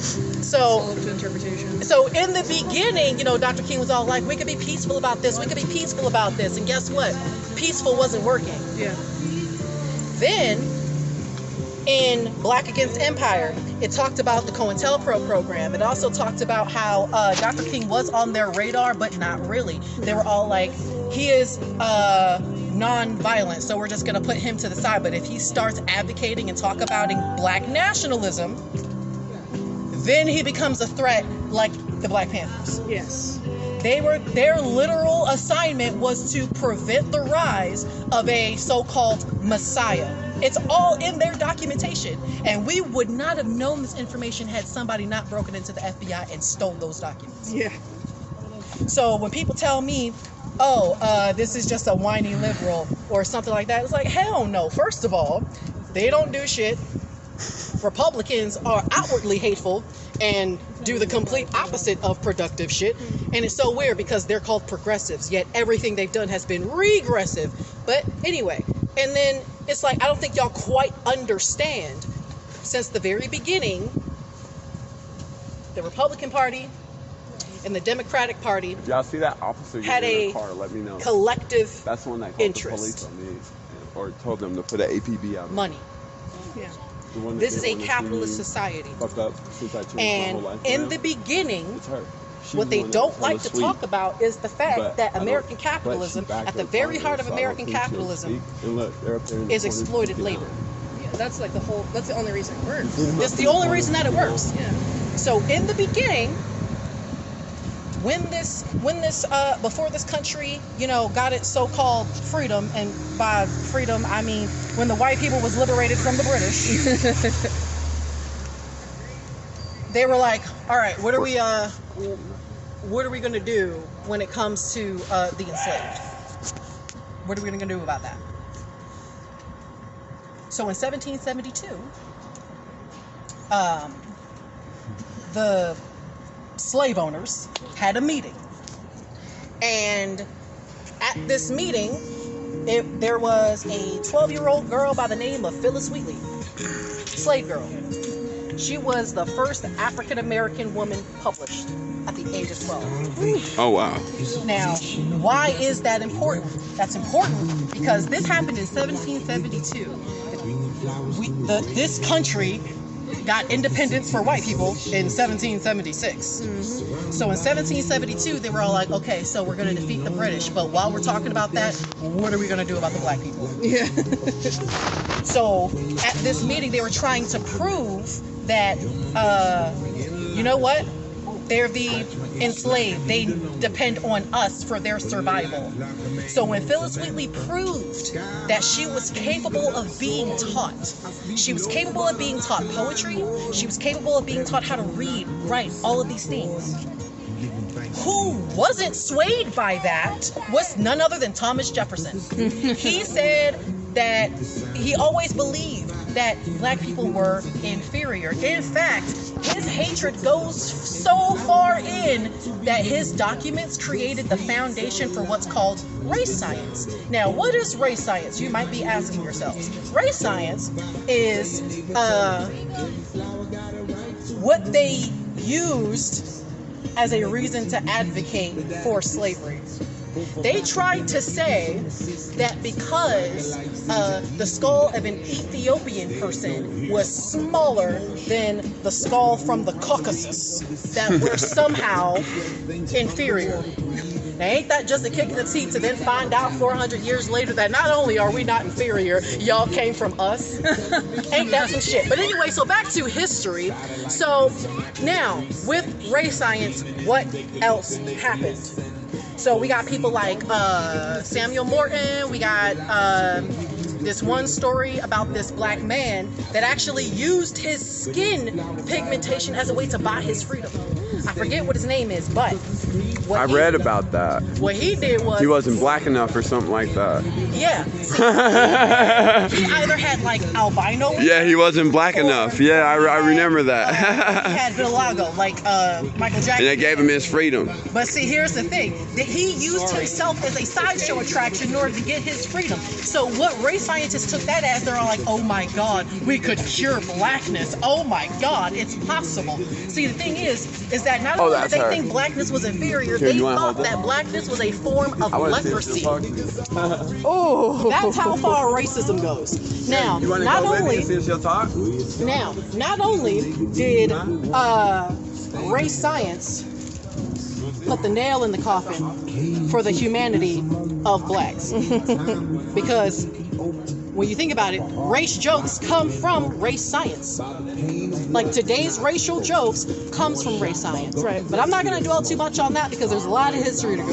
So in the beginning, Dr. King was all like, we could be peaceful about this, and guess what? Peaceful wasn't working. Yeah. Then, in Black Against Empire, it talked about the COINTELPRO program. It also talked about how Dr. King was on their radar, but not really. They were all like, he is non-violent, so we're just going to put him to the side. But if he starts advocating and talk about black nationalism, then he becomes a threat like the Black Panthers. Yes. Their literal assignment was to prevent the rise of a so-called messiah. It's all in their documentation. And we would not have known this information had somebody not broken into the FBI and stole those documents. Yeah. So when people tell me, this is just a whiny liberal or something like that, it's like, hell no. First of all, they don't do shit. Republicans are outwardly hateful and do the complete opposite of productive shit. And it's so weird because they're called progressives, yet everything they've done has been regressive. But anyway, and then it's like, I don't think y'all quite understand. Since the very beginning, the Republican Party and the Democratic Party, if y'all see that officer had in the car, let me know. Collective That's the one that called interest. the police on me or told them to put an APB out. Money. Yeah. This is a capitalist society. Fucked up since I changed my And whole life in around. the beginning, It's her. She's what the they one don't that's like hella to sweet. talk about is the fact But that I American don't- but she capitalism, backed at the her very father, heart of so I don't American think she'll capitalism, speak. And look, they're up there in the is corner exploited speaking labor. out. Yeah, that's like that's the only reason it works. It's the only reason that it works. Yeah. So in the beginning, before this country, got its so-called freedom, and by freedom I mean when the white people was liberated from the British, they were like, all right, what are we going to do when it comes to the enslaved? What are we going to do about that? So in 1772, the slave owners had a meeting, and at this meeting, there was a 12-year-old girl by the name of Phyllis Wheatley, slave girl. She was the first African-American woman published at the age of 12. Oh, wow. Now, why is that important? That's important because this happened in 1772. This country got independence for white people in 1776. So in 1772, they were all like, okay, so we're going to defeat the British. But while we're talking about that, what are we going to do about the black people? Yeah. So at this meeting, they were trying to prove that, you know what? They're the enslaved. They depend on us for their survival. So when Phyllis Wheatley proved that she was capable of being taught, she was capable of being taught poetry, she was capable of being taught how to read, write, all of these things. Who wasn't swayed by that was none other than Thomas Jefferson. He said that he always believed that black people were inferior. In fact, his hatred goes so far in that his documents created the foundation for what's called race science. Now, what is race science? You might be asking yourselves. Race science is what they used as a reason to advocate for slavery. They tried to say that because the skull of an Ethiopian person was smaller than the skull from the Caucasus, that we're somehow inferior. Now, ain't that just a kick in the teeth to then find out 400 years later that not only are we not inferior, y'all came from us? Ain't that some shit? But anyway, so back to history. So now, with race science, what else happened? So we got people like Samuel Morton. We got this one story about this black man that actually used his skin pigmentation as a way to buy his freedom. I forget what his name is, but I read about that. What he did was... He wasn't black enough or something like that. Yeah. He either had like albino... Yeah, he wasn't black enough. Yeah, I remember that. He had vitiligo, like Michael Jackson. And they gave him his freedom. But see, here's the thing. That he used himself as a sideshow attraction in order to get his freedom. So what race scientists took that as they're all like, oh my God, we could cure blackness. Oh my God, it's possible. See, the thing is that not only did they think blackness was inferior, they thought that blackness was a form of leprosy. Oh, that's how far racism goes. Now, not only did race science put the nail in the coffin for the humanity of blacks, because when you think about it, race jokes come from race science. Like today's racial jokes comes from race science. Right. But I'm not going to dwell too much on that because there's a lot of history to go.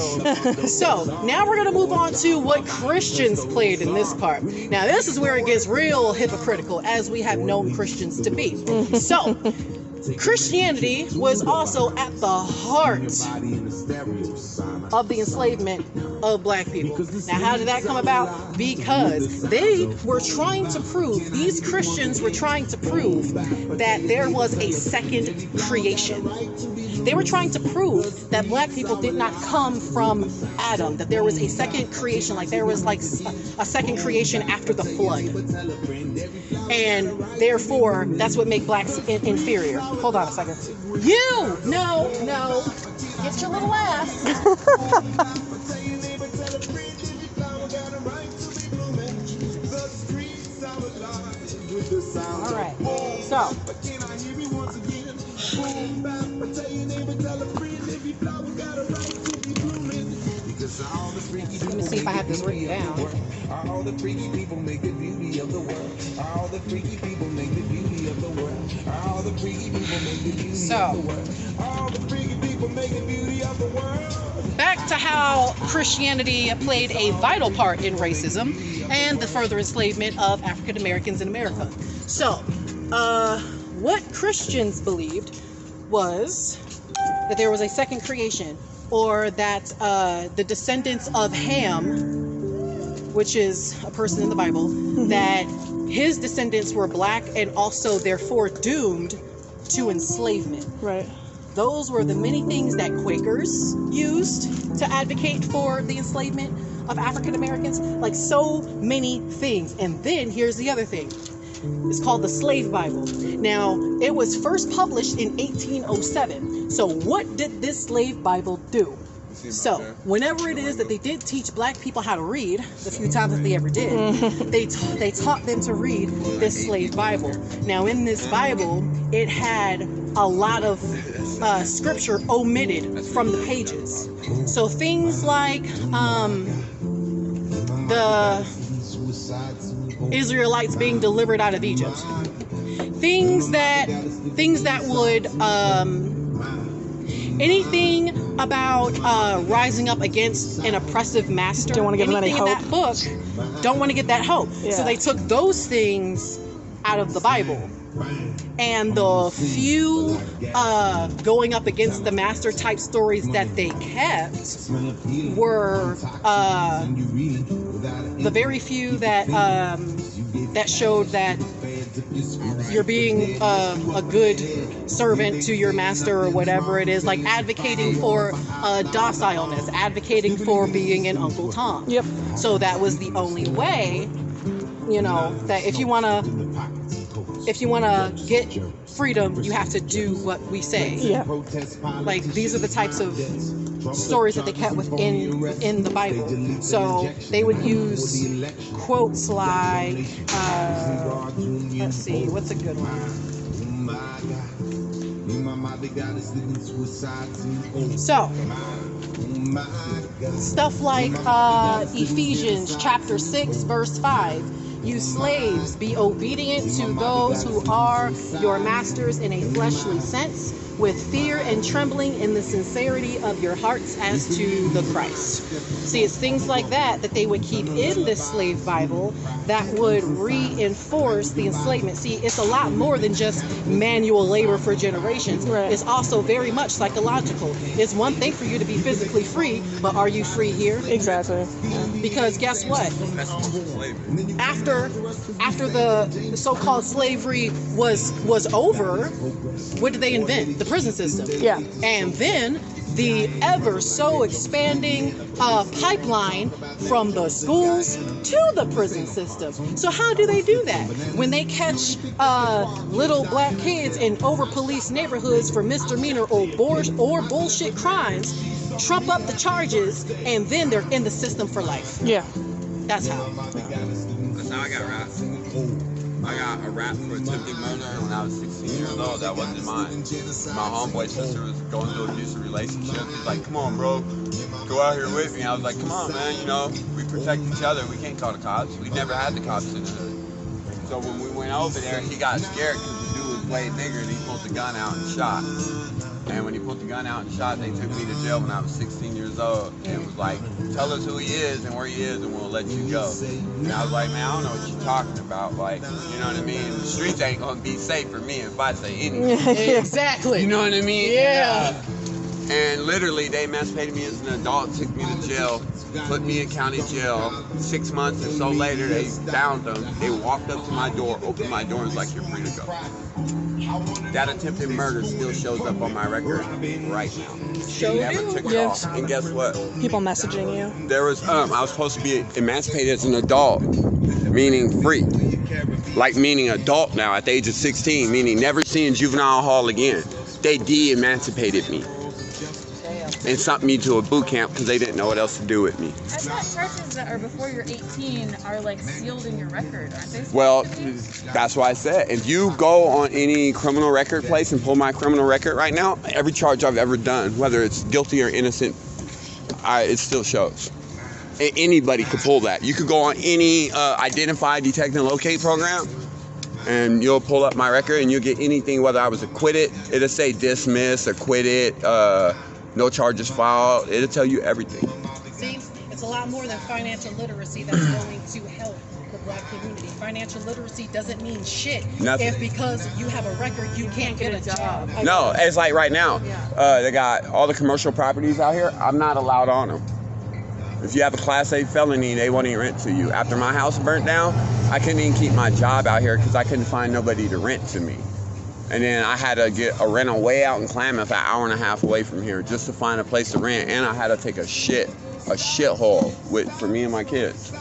So now we're going to move on to what Christians played in this part. Now this is where it gets real hypocritical, as we have known Christians to be. So Christianity was also at the heart of the enslavement of black people. Now, how did that come about? Because they were trying to prove, these Christians were trying to prove that there was a second creation. They were trying to prove that black people did not come from Adam, that there was a second creation, like there was like a second creation after the flood. And therefore, that's what makes blacks inferior. Hold on a second. You! No. Get your little ass. All right. So. Let me see if I have this written down. All the freaky people make the beauty of the world. All the freaky people make the beauty of the world. All the freaky people make the beauty of the world. All the freaky people make the beauty of the world. Back to how Christianity played a vital part in racism and the further enslavement of African Americans in America. So, what Christians believed was that there was a second creation, or that the descendants of Ham, which is a person in the Bible, that his descendants were black and also therefore doomed to enslavement. Right. Those were the many things that Quakers used to advocate for the enslavement of African Americans. Like so many things. And then here's the other thing. It's called the Slave Bible. Now, it was first published in 1807. So what did this Slave Bible do? So, whenever it is that they did teach black people how to read, the few times that they ever did, they taught them to read this Slave Bible. Now, in this Bible, it had a lot of scripture omitted from the pages. So things like the Israelites being delivered out of Egypt. Things that would anything about rising up against an oppressive master. Don't want to give them any hope. In that book, don't want to get that hope. Yeah. So they took those things out of the Bible. And the few going up against the master type stories that they kept were the very few that that showed that you're being a good servant to your master or whatever it is, like advocating for docileness, advocating for being an Uncle Tom. Yep. So that was the only way, you know, that if you want to get freedom, you have to do what we say. Yeah. Like these are the types of stories that they kept within the Bible. So they would use quotes like, let's see, what's a good one? So, stuff like Ephesians chapter 6, verse 5. You slaves, be obedient to those who are your masters in a fleshly sense, with fear and trembling in the sincerity of your hearts as to the Christ. See, it's things like that they would keep in this slave Bible that would reinforce the enslavement. See, it's a lot more than just manual labor for generations. Right. It's also very much psychological. It's one thing for you to be physically free, but are you free here? Exactly. Because guess what? After the so-called slavery was over, what did they invent? The prison system. Yeah. And then the ever so expanding pipeline from the schools to the prison system. So how do they do that? When they catch little black kids in over-policed neighborhoods for misdemeanor or bullshit crimes, trump up the charges, and then they're in the system for life. Yeah. That's how. That's how I got rapped. I got a rap for attempted murder when I was 16 years old. That wasn't mine. My homeboy's sister was going through an abusive relationship. He's like, come on, bro, go out here with me. I was like, come on, man, you know, we protect each other. We can't call the cops. We never had the cops in the hood. So when we went over there, he got scared because the dude was way bigger and he pulled the gun out and shot. And when he pulled the gun out and shot, they took me to jail when I was 16 years old. And it was like, tell us who he is and where he is and we'll let you go. And I was like, man, I don't know what you're talking about. Like, you know what I mean? The streets ain't gonna be safe for me if I say anything. Exactly. You know what I mean? Yeah. And literally, they emancipated me as an adult, took me to jail, put me in county jail. 6 months or so later, they found them. They walked up to my door, opened my door, and was like, you're free to go. That attempted murder still shows up on my record right now. Never took it off. And guess what? People messaging you. There was, I was supposed to be emancipated as an adult, meaning free. Like meaning adult now at the age of 16, meaning never seeing juvenile hall again. They de-emancipated me and sent me to a boot camp because they didn't know what else to do with me. I thought charges that are before you're 18 are like sealed in your record, aren't they? Well, that's why I said, if you go on any criminal record place and pull my criminal record right now, every charge I've ever done, whether it's guilty or innocent, it still shows. Anybody could pull that. You could go on any identify, detect, and locate program, and you'll pull up my record, and you'll get anything, whether I was acquitted, it'll say dismissed, acquitted, no charges filed. It'll tell you everything. See, it's a lot more than financial literacy that's going to help the black community. Financial literacy doesn't mean shit. Nothing. If because you have a record, you can't get a job. No, it's like right now, they got all the commercial properties out here. I'm not allowed on them. If you have a Class A felony, they won't even rent to you. After my house burnt down, I couldn't even keep my job out here because I couldn't find nobody to rent to me. And then I had to get a rental way out in Klamath, an hour and a half away from here, just to find a place to rent. And I had to take a shithole for me and my kids.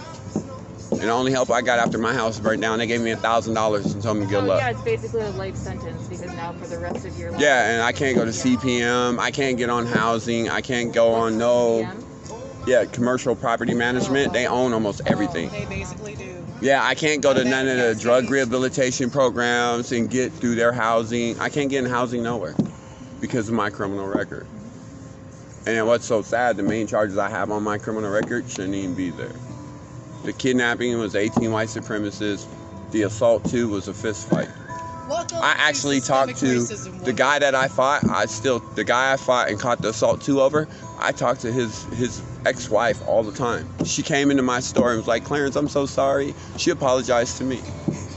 And the only help I got after my house burned down, they gave me $1,000 and told me good luck. Yeah, it's basically a life sentence because now for the rest of your life. Yeah, and I can't go to CPM. I can't get on housing. I can't go on commercial property management. They own almost everything. They basically do. Yeah, I can't go to none of the drug rehabilitation programs and get through their housing. I can't get in housing nowhere because of my criminal record. And then what's so sad, the main charges I have on my criminal record shouldn't even be there. The kidnapping was 18 white supremacists. The assault too was a fist fight. I actually talked to the guy that I fought. The guy I fought and caught the assault 2 over, I talked to his ex-wife all the time. She came into my store and was like, Clarence, I'm so sorry. She apologized to me.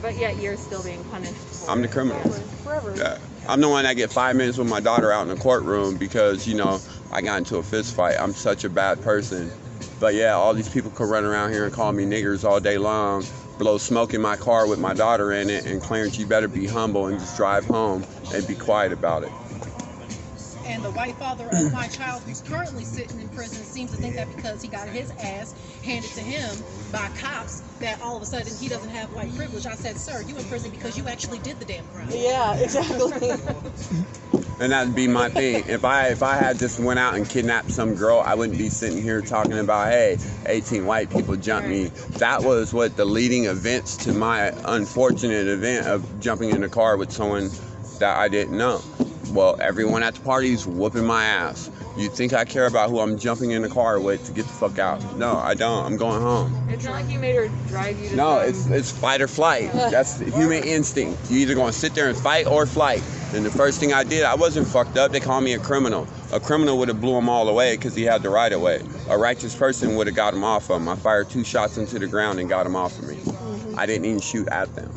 But yet you're still being punished. I'm the criminal. Forever. Yeah. I'm the one that get 5 minutes with my daughter out in the courtroom because, you know, I got into a fist fight. I'm such a bad person. But yeah, all these people could run around here and call me niggers all day long, blow smoke in my car with my daughter in it, and Clarence, you better be humble and just drive home and be quiet about it. And the white father of my child, who's currently sitting in prison, seems to think that because he got his ass handed to him by cops, that all of a sudden he doesn't have white privilege. I said, sir, you in prison because you actually did the damn crime. Yeah, exactly. And that'd be my thing. If I had just went out and kidnapped some girl, I wouldn't be sitting here talking about, hey, 18 white people jumped me. That was what the leading events to my unfortunate event of jumping in the car with someone that I didn't know. Well, everyone at the party's whooping my ass. You think I care about who I'm jumping in the car with to get the fuck out? No, I don't. I'm going home. It's not like you made her drive you to No, it's fight or flight. That's the human instinct. You either going to sit there and fight or flight. And the first thing I did, I wasn't fucked up. They called me a criminal. A criminal would have blew them all away because he had the right of way. A righteous person would have got him off of him. I fired 2 shots into the ground and got him off of me. I didn't even shoot at them.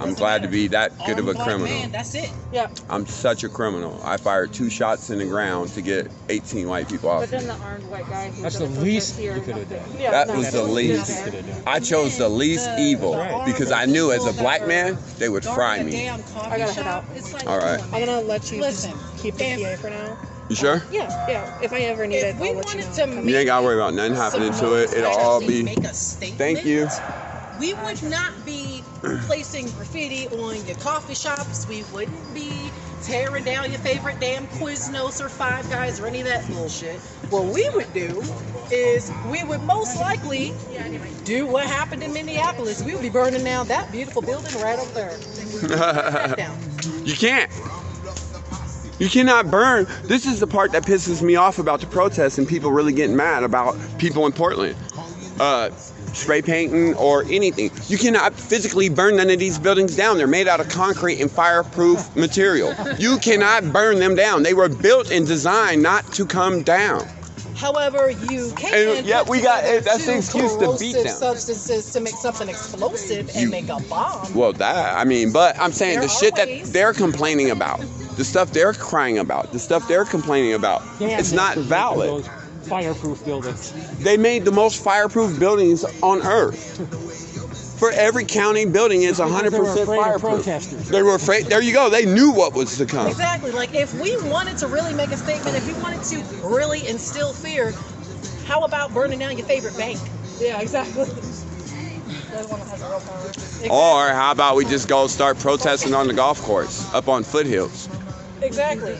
I'm glad to be that good of a criminal. Man, that's it. Yeah. I'm such a criminal. I fired 2 shots in the ground to get 18 white people off. But then the armed white guy who That's the least you could have done. Yeah, that was the least. I chose the least evil because I knew as a black man they would fry me. I gotta head out. All right. I'm gonna let you Listen, keep the PA for now. You sure? Yeah. If I ever need it, We I'll let you wanted know. to You ain't gotta worry about nothing happening to it. It'll all be. make a statement. Thank you. We would not be placing graffiti on your coffee shops. We wouldn't be tearing down your favorite damn Quiznos or Five Guys or any of that bullshit. What we would do is we would most likely do what happened in Minneapolis. We would be burning down that beautiful building right over there. You can't. You cannot burn. This is the part that pisses me off about the protests and people really getting mad about people in Portland. Spray painting or anything. You cannot physically burn none of these buildings down. They're made out of concrete and fireproof material. You cannot burn them down. They were built and designed not to come down. However, you can that's the excuse to beat them. Substances to make something explosive and make a bomb. Well, but I'm saying the shit that they're complaining about, the stuff they're crying about, the stuff they're complaining about, it's not valid. Fireproof buildings. They made the most fireproof buildings on earth. For every county building is 100% fireproof. They were afraid. There you go. They knew what was to come. Exactly. Like if we wanted to really make a statement, if we wanted to really instill fear, how about burning down your favorite bank? Yeah, exactly. That one has real power. Exactly. Or how about we just go start protesting on the golf course up on foothills? Exactly.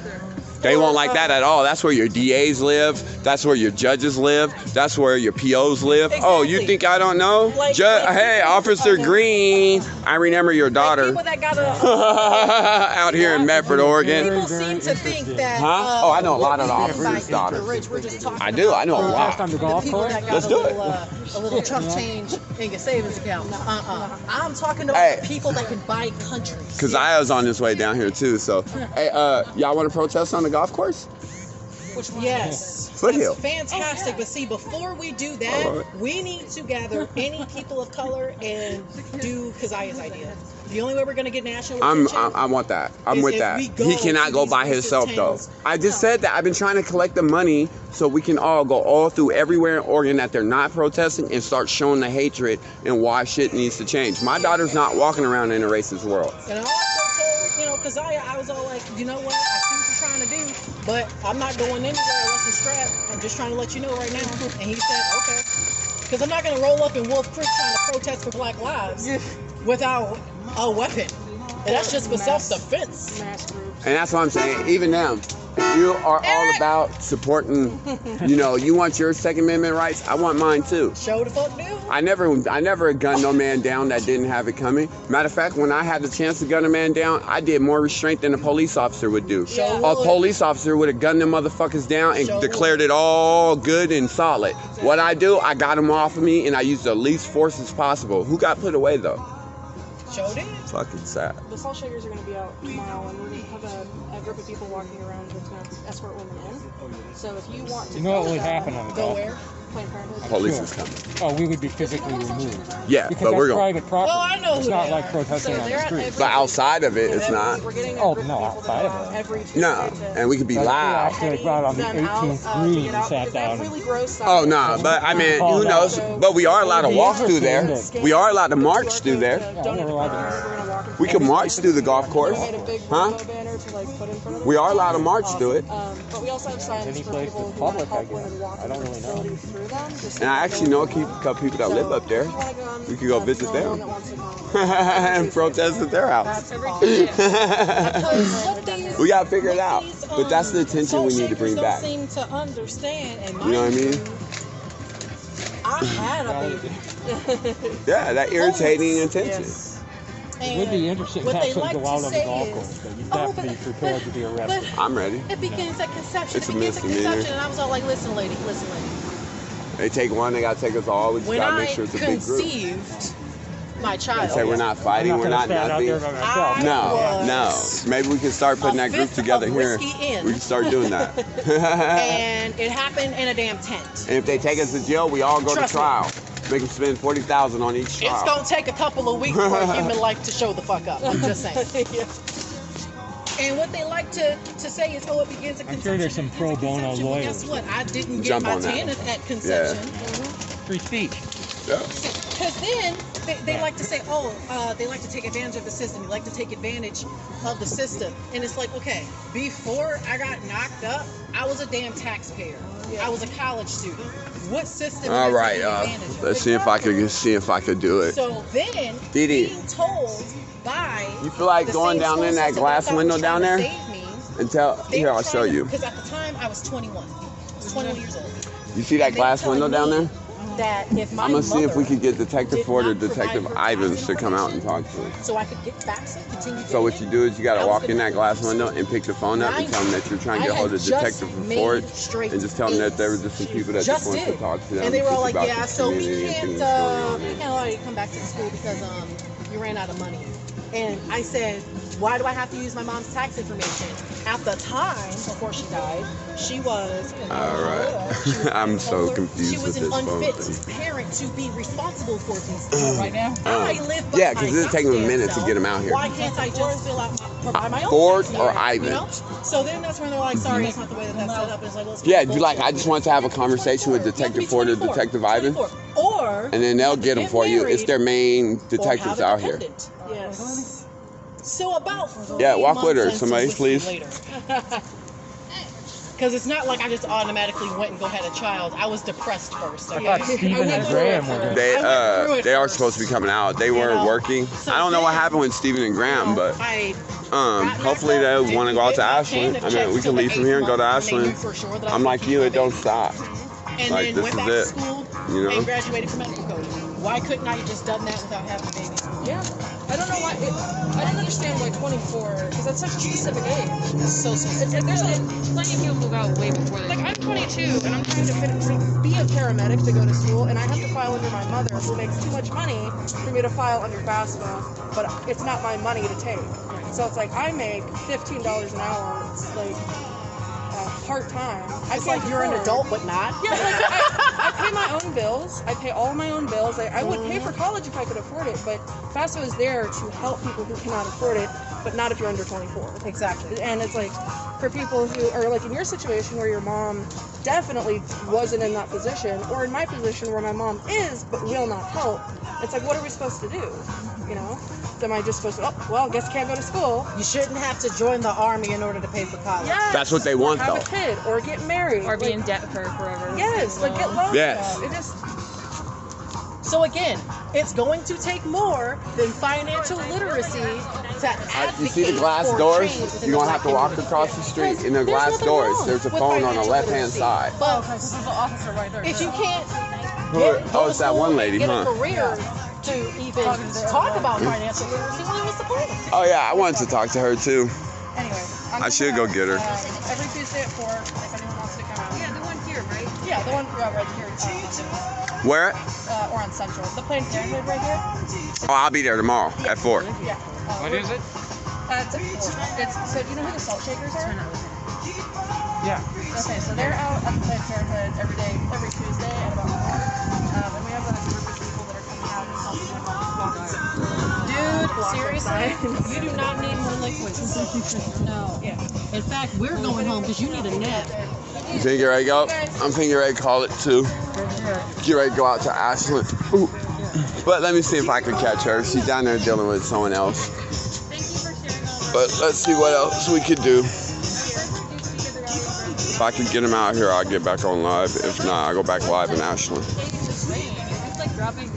They won't like that at all. That's where your DAs live. That's where your judges live. That's where your POs live. Exactly. Oh, you think I don't know? Hey, Officer Green. I remember your daughter. People that got out here in Medford, Oregon. People seem to think that. Oh, I know a lot of the officers' daughters. I do. I know a lot. Let's do it. A little chunk change in your savings account. I'm talking about people that can buy countries. Because I was on this way down here too. So, hey, y'all want to protest on the golf course? Yes. Foothill. That's fantastic. But see, before we do that, we need to gather any people of color and do Keziah's idea. The only way we're going to get national attention I want that. I'm with that. He cannot go by himself though. I just said that. I've been trying to collect the money so we can all go all through everywhere in Oregon that they're not protesting and start showing the hatred and why shit needs to change. My daughter's not walking around in a racist world. And I also told, Keziah, I was all like, you know what? I see what you're trying to do, but I'm not going anywhere unless I'm strapped. I'm just trying to let you know right now. And he said, okay. Because I'm not going to roll up in Wolf Creek trying to protest for Black lives without a weapon. And that's just for self-defense. And that's what I'm saying. Even them, you are all about supporting, you want your Second Amendment rights. I want mine too. Show the fuck do. I never gunned no man down that didn't have it coming. Matter of fact, when I had the chance to gun a man down, I did more restraint than a police officer would do. A police officer would have gunned them motherfuckers down and declared it all good and solid. What I do, I got them off of me and I used the least force as possible. Who got put away though? Showed it. Fucking sad. The salt shakers are going to be out tomorrow, and we're going to have a group of people walking around that's going to escort women in. So if you want to what would happen on the golf course? Planned Parenthood. Police is coming. Oh, we would be physically removed. Yeah, because but we're that's going. private property. Well, I know it's who not they like are. protesting on the street. But outside of it, it's not. Oh, no, outside of it. No, and we could be loud. Actually, out on the 18th green and sat down. Oh, no, but I mean, who knows? But we are allowed to walk through there. We are allowed to march through there. We can march through the golf course. Huh? We are allowed to march through it. But we also have signs Any for place people that's who want to public, I help women guess. walk I don't really know. through them. And I actually know a couple people that live up there. We could go visit them and protest at their house. We gotta figure it out. But that's the attention we need to bring back. Seem to understand, and You know what I mean? I had a baby. Yeah, that irritating attention. It would be interesting to actually go out on the golf course, but you'd have to be prepared to be arrested. I'm ready. It begins at conception. It's a misdemeanor. And I was all like, listen, lady. They take one, they gotta take us all. We just When gotta I make sure it's a big group. conceived my child, They say we're not fighting, we're not nothing. No. Maybe we can start putting that group together here. We can start doing that. And it happened in a damn tent. And if they take us to jail, we all go to trial. Make them spend $40,000 on each trial. It's gonna take a couple of weeks for a human life to show the fuck up. I'm just saying. And what they like to say is, it begins at conception. I'm sure there's some pro bono Well, lawyers. guess what? I didn't get my TANF at conception. Free speech. Yeah. Because then they like to say, oh, they like to take advantage of the system. They like to take advantage of the system. And it's like, okay, before I got knocked up, I was a damn taxpayer. I was a college student. What system? All right, let's see if I could do it. So then, Didi, being told by you feel like going down in that glass window down there and tell? Here, I'll show you. Because at the time I was 21. I was 21 years old. You see that glass window down there? That if my I'm gonna see if we could get Detective Ford or Detective Ivans to come out and talk to us. So I could get facts and continue. So what you do is you gotta walk in that glass window and pick the phone up and tell them that you're trying to get hold of Detective Ford and just tell them that there were just some people that just wanted to talk to them. And they were all like, about yeah, the so we community and can't things going on. allow you to come back to the school because you ran out of money. And I said, why do I have to use my mom's tax information? At the time, before she died, she was... All right. I'm so confused She was with an this phone unfit thing. parent to be responsible for these things right now. I live by yeah, because it'll take them a minute to get them out here. Why can't I just fill out provide my own Ford tax or number, Ivan? you know? So then that's when they're like, sorry, that's not the way that that's set up. It's like, well, it's Yeah, you like, I just want to have a conversation with Detective Ford or 24, Detective Ivan, 24. Or and then they'll get them for you. It's their main detectives out here. Yes. So about 3 Yeah, walk with her, months somebody, into please. Because it's not like I just automatically went and go had a child. I was depressed first. Okay? I thought Steven and Graham were They are supposed to be coming out. They weren't working. I don't know what happened with Steven and Graham, but hopefully they want to go out to Ashland. I mean, we can leave from here and go to Ashland. I'm like you, it don't stop. And Like, then this went is back to it, school you know? and graduated from medical coding. Why couldn't I have just done that without having a baby? Yeah. I don't know why. I don't understand why 24, because that's such a specific age. So specific. There's plenty of people who got way before that. Like, I'm 22, and I'm trying to be a paramedic to go to school, and I have to file under my mother, who makes too much money for me to file under FAFSA, but it's not my money to take. So it's like, I make $15 an hour. It's like... part-time. It's like you're an adult, but not. Yeah, like I pay my own bills. I pay all my own bills. I would pay for college if I could afford it, but FAFSA is there to help people who cannot afford it, but not if you're under 24. Exactly. And it's like, for people who are like in your situation where your mom definitely wasn't in that position, or in my position where my mom is, but will not help, it's like, what are we supposed to do? You know? Am I just supposed to, I guess can't go to school? You shouldn't have to join the army in order to pay for college. Yes. That's what they want, Have though. a kid, or get married. Or be in debt for forever. Yes, like get loans. Yes. It just... So again, it's going to take more than financial literacy to advocate You see the glass for doors? change within You're going to the have to black walk community. across the street in the There's glass nothing doors. wrong There's a with phone on the financial left-hand literacy. side. But This is the officer right there. if you can't Oh, it's that one lady, get huh? a career to even talk about financial literacy, well, what's the point? Oh, yeah, I wanted to talk to her, too. Anyway, I should go get her. Every Tuesday at 4, if anyone wants to come out. Yeah, the one here, right? Yeah, the one right here. Where? Or on Central. The Planned Parenthood right here. Oh, I'll be there tomorrow at 4. Yeah. What is it? It's so do you know who the salt shakers are? Yeah. Okay, so they're out at the Planned Parenthood every Tuesday at about 4. And we have a group of people that are coming out and helping them walk. Dude, seriously, you do not need more liquids. No. Yeah. In fact, we're going home because you need a nap. You think you're ready to go? I'm thinking you're ready to call it, too. Get ready to go out to Ashland. Ooh. But let me see if I can catch her. She's down there dealing with someone else. But let's see what else we could do. If I could get him out here, I'll get back on live. If not, I'll go back live in Ashland. It's like dropping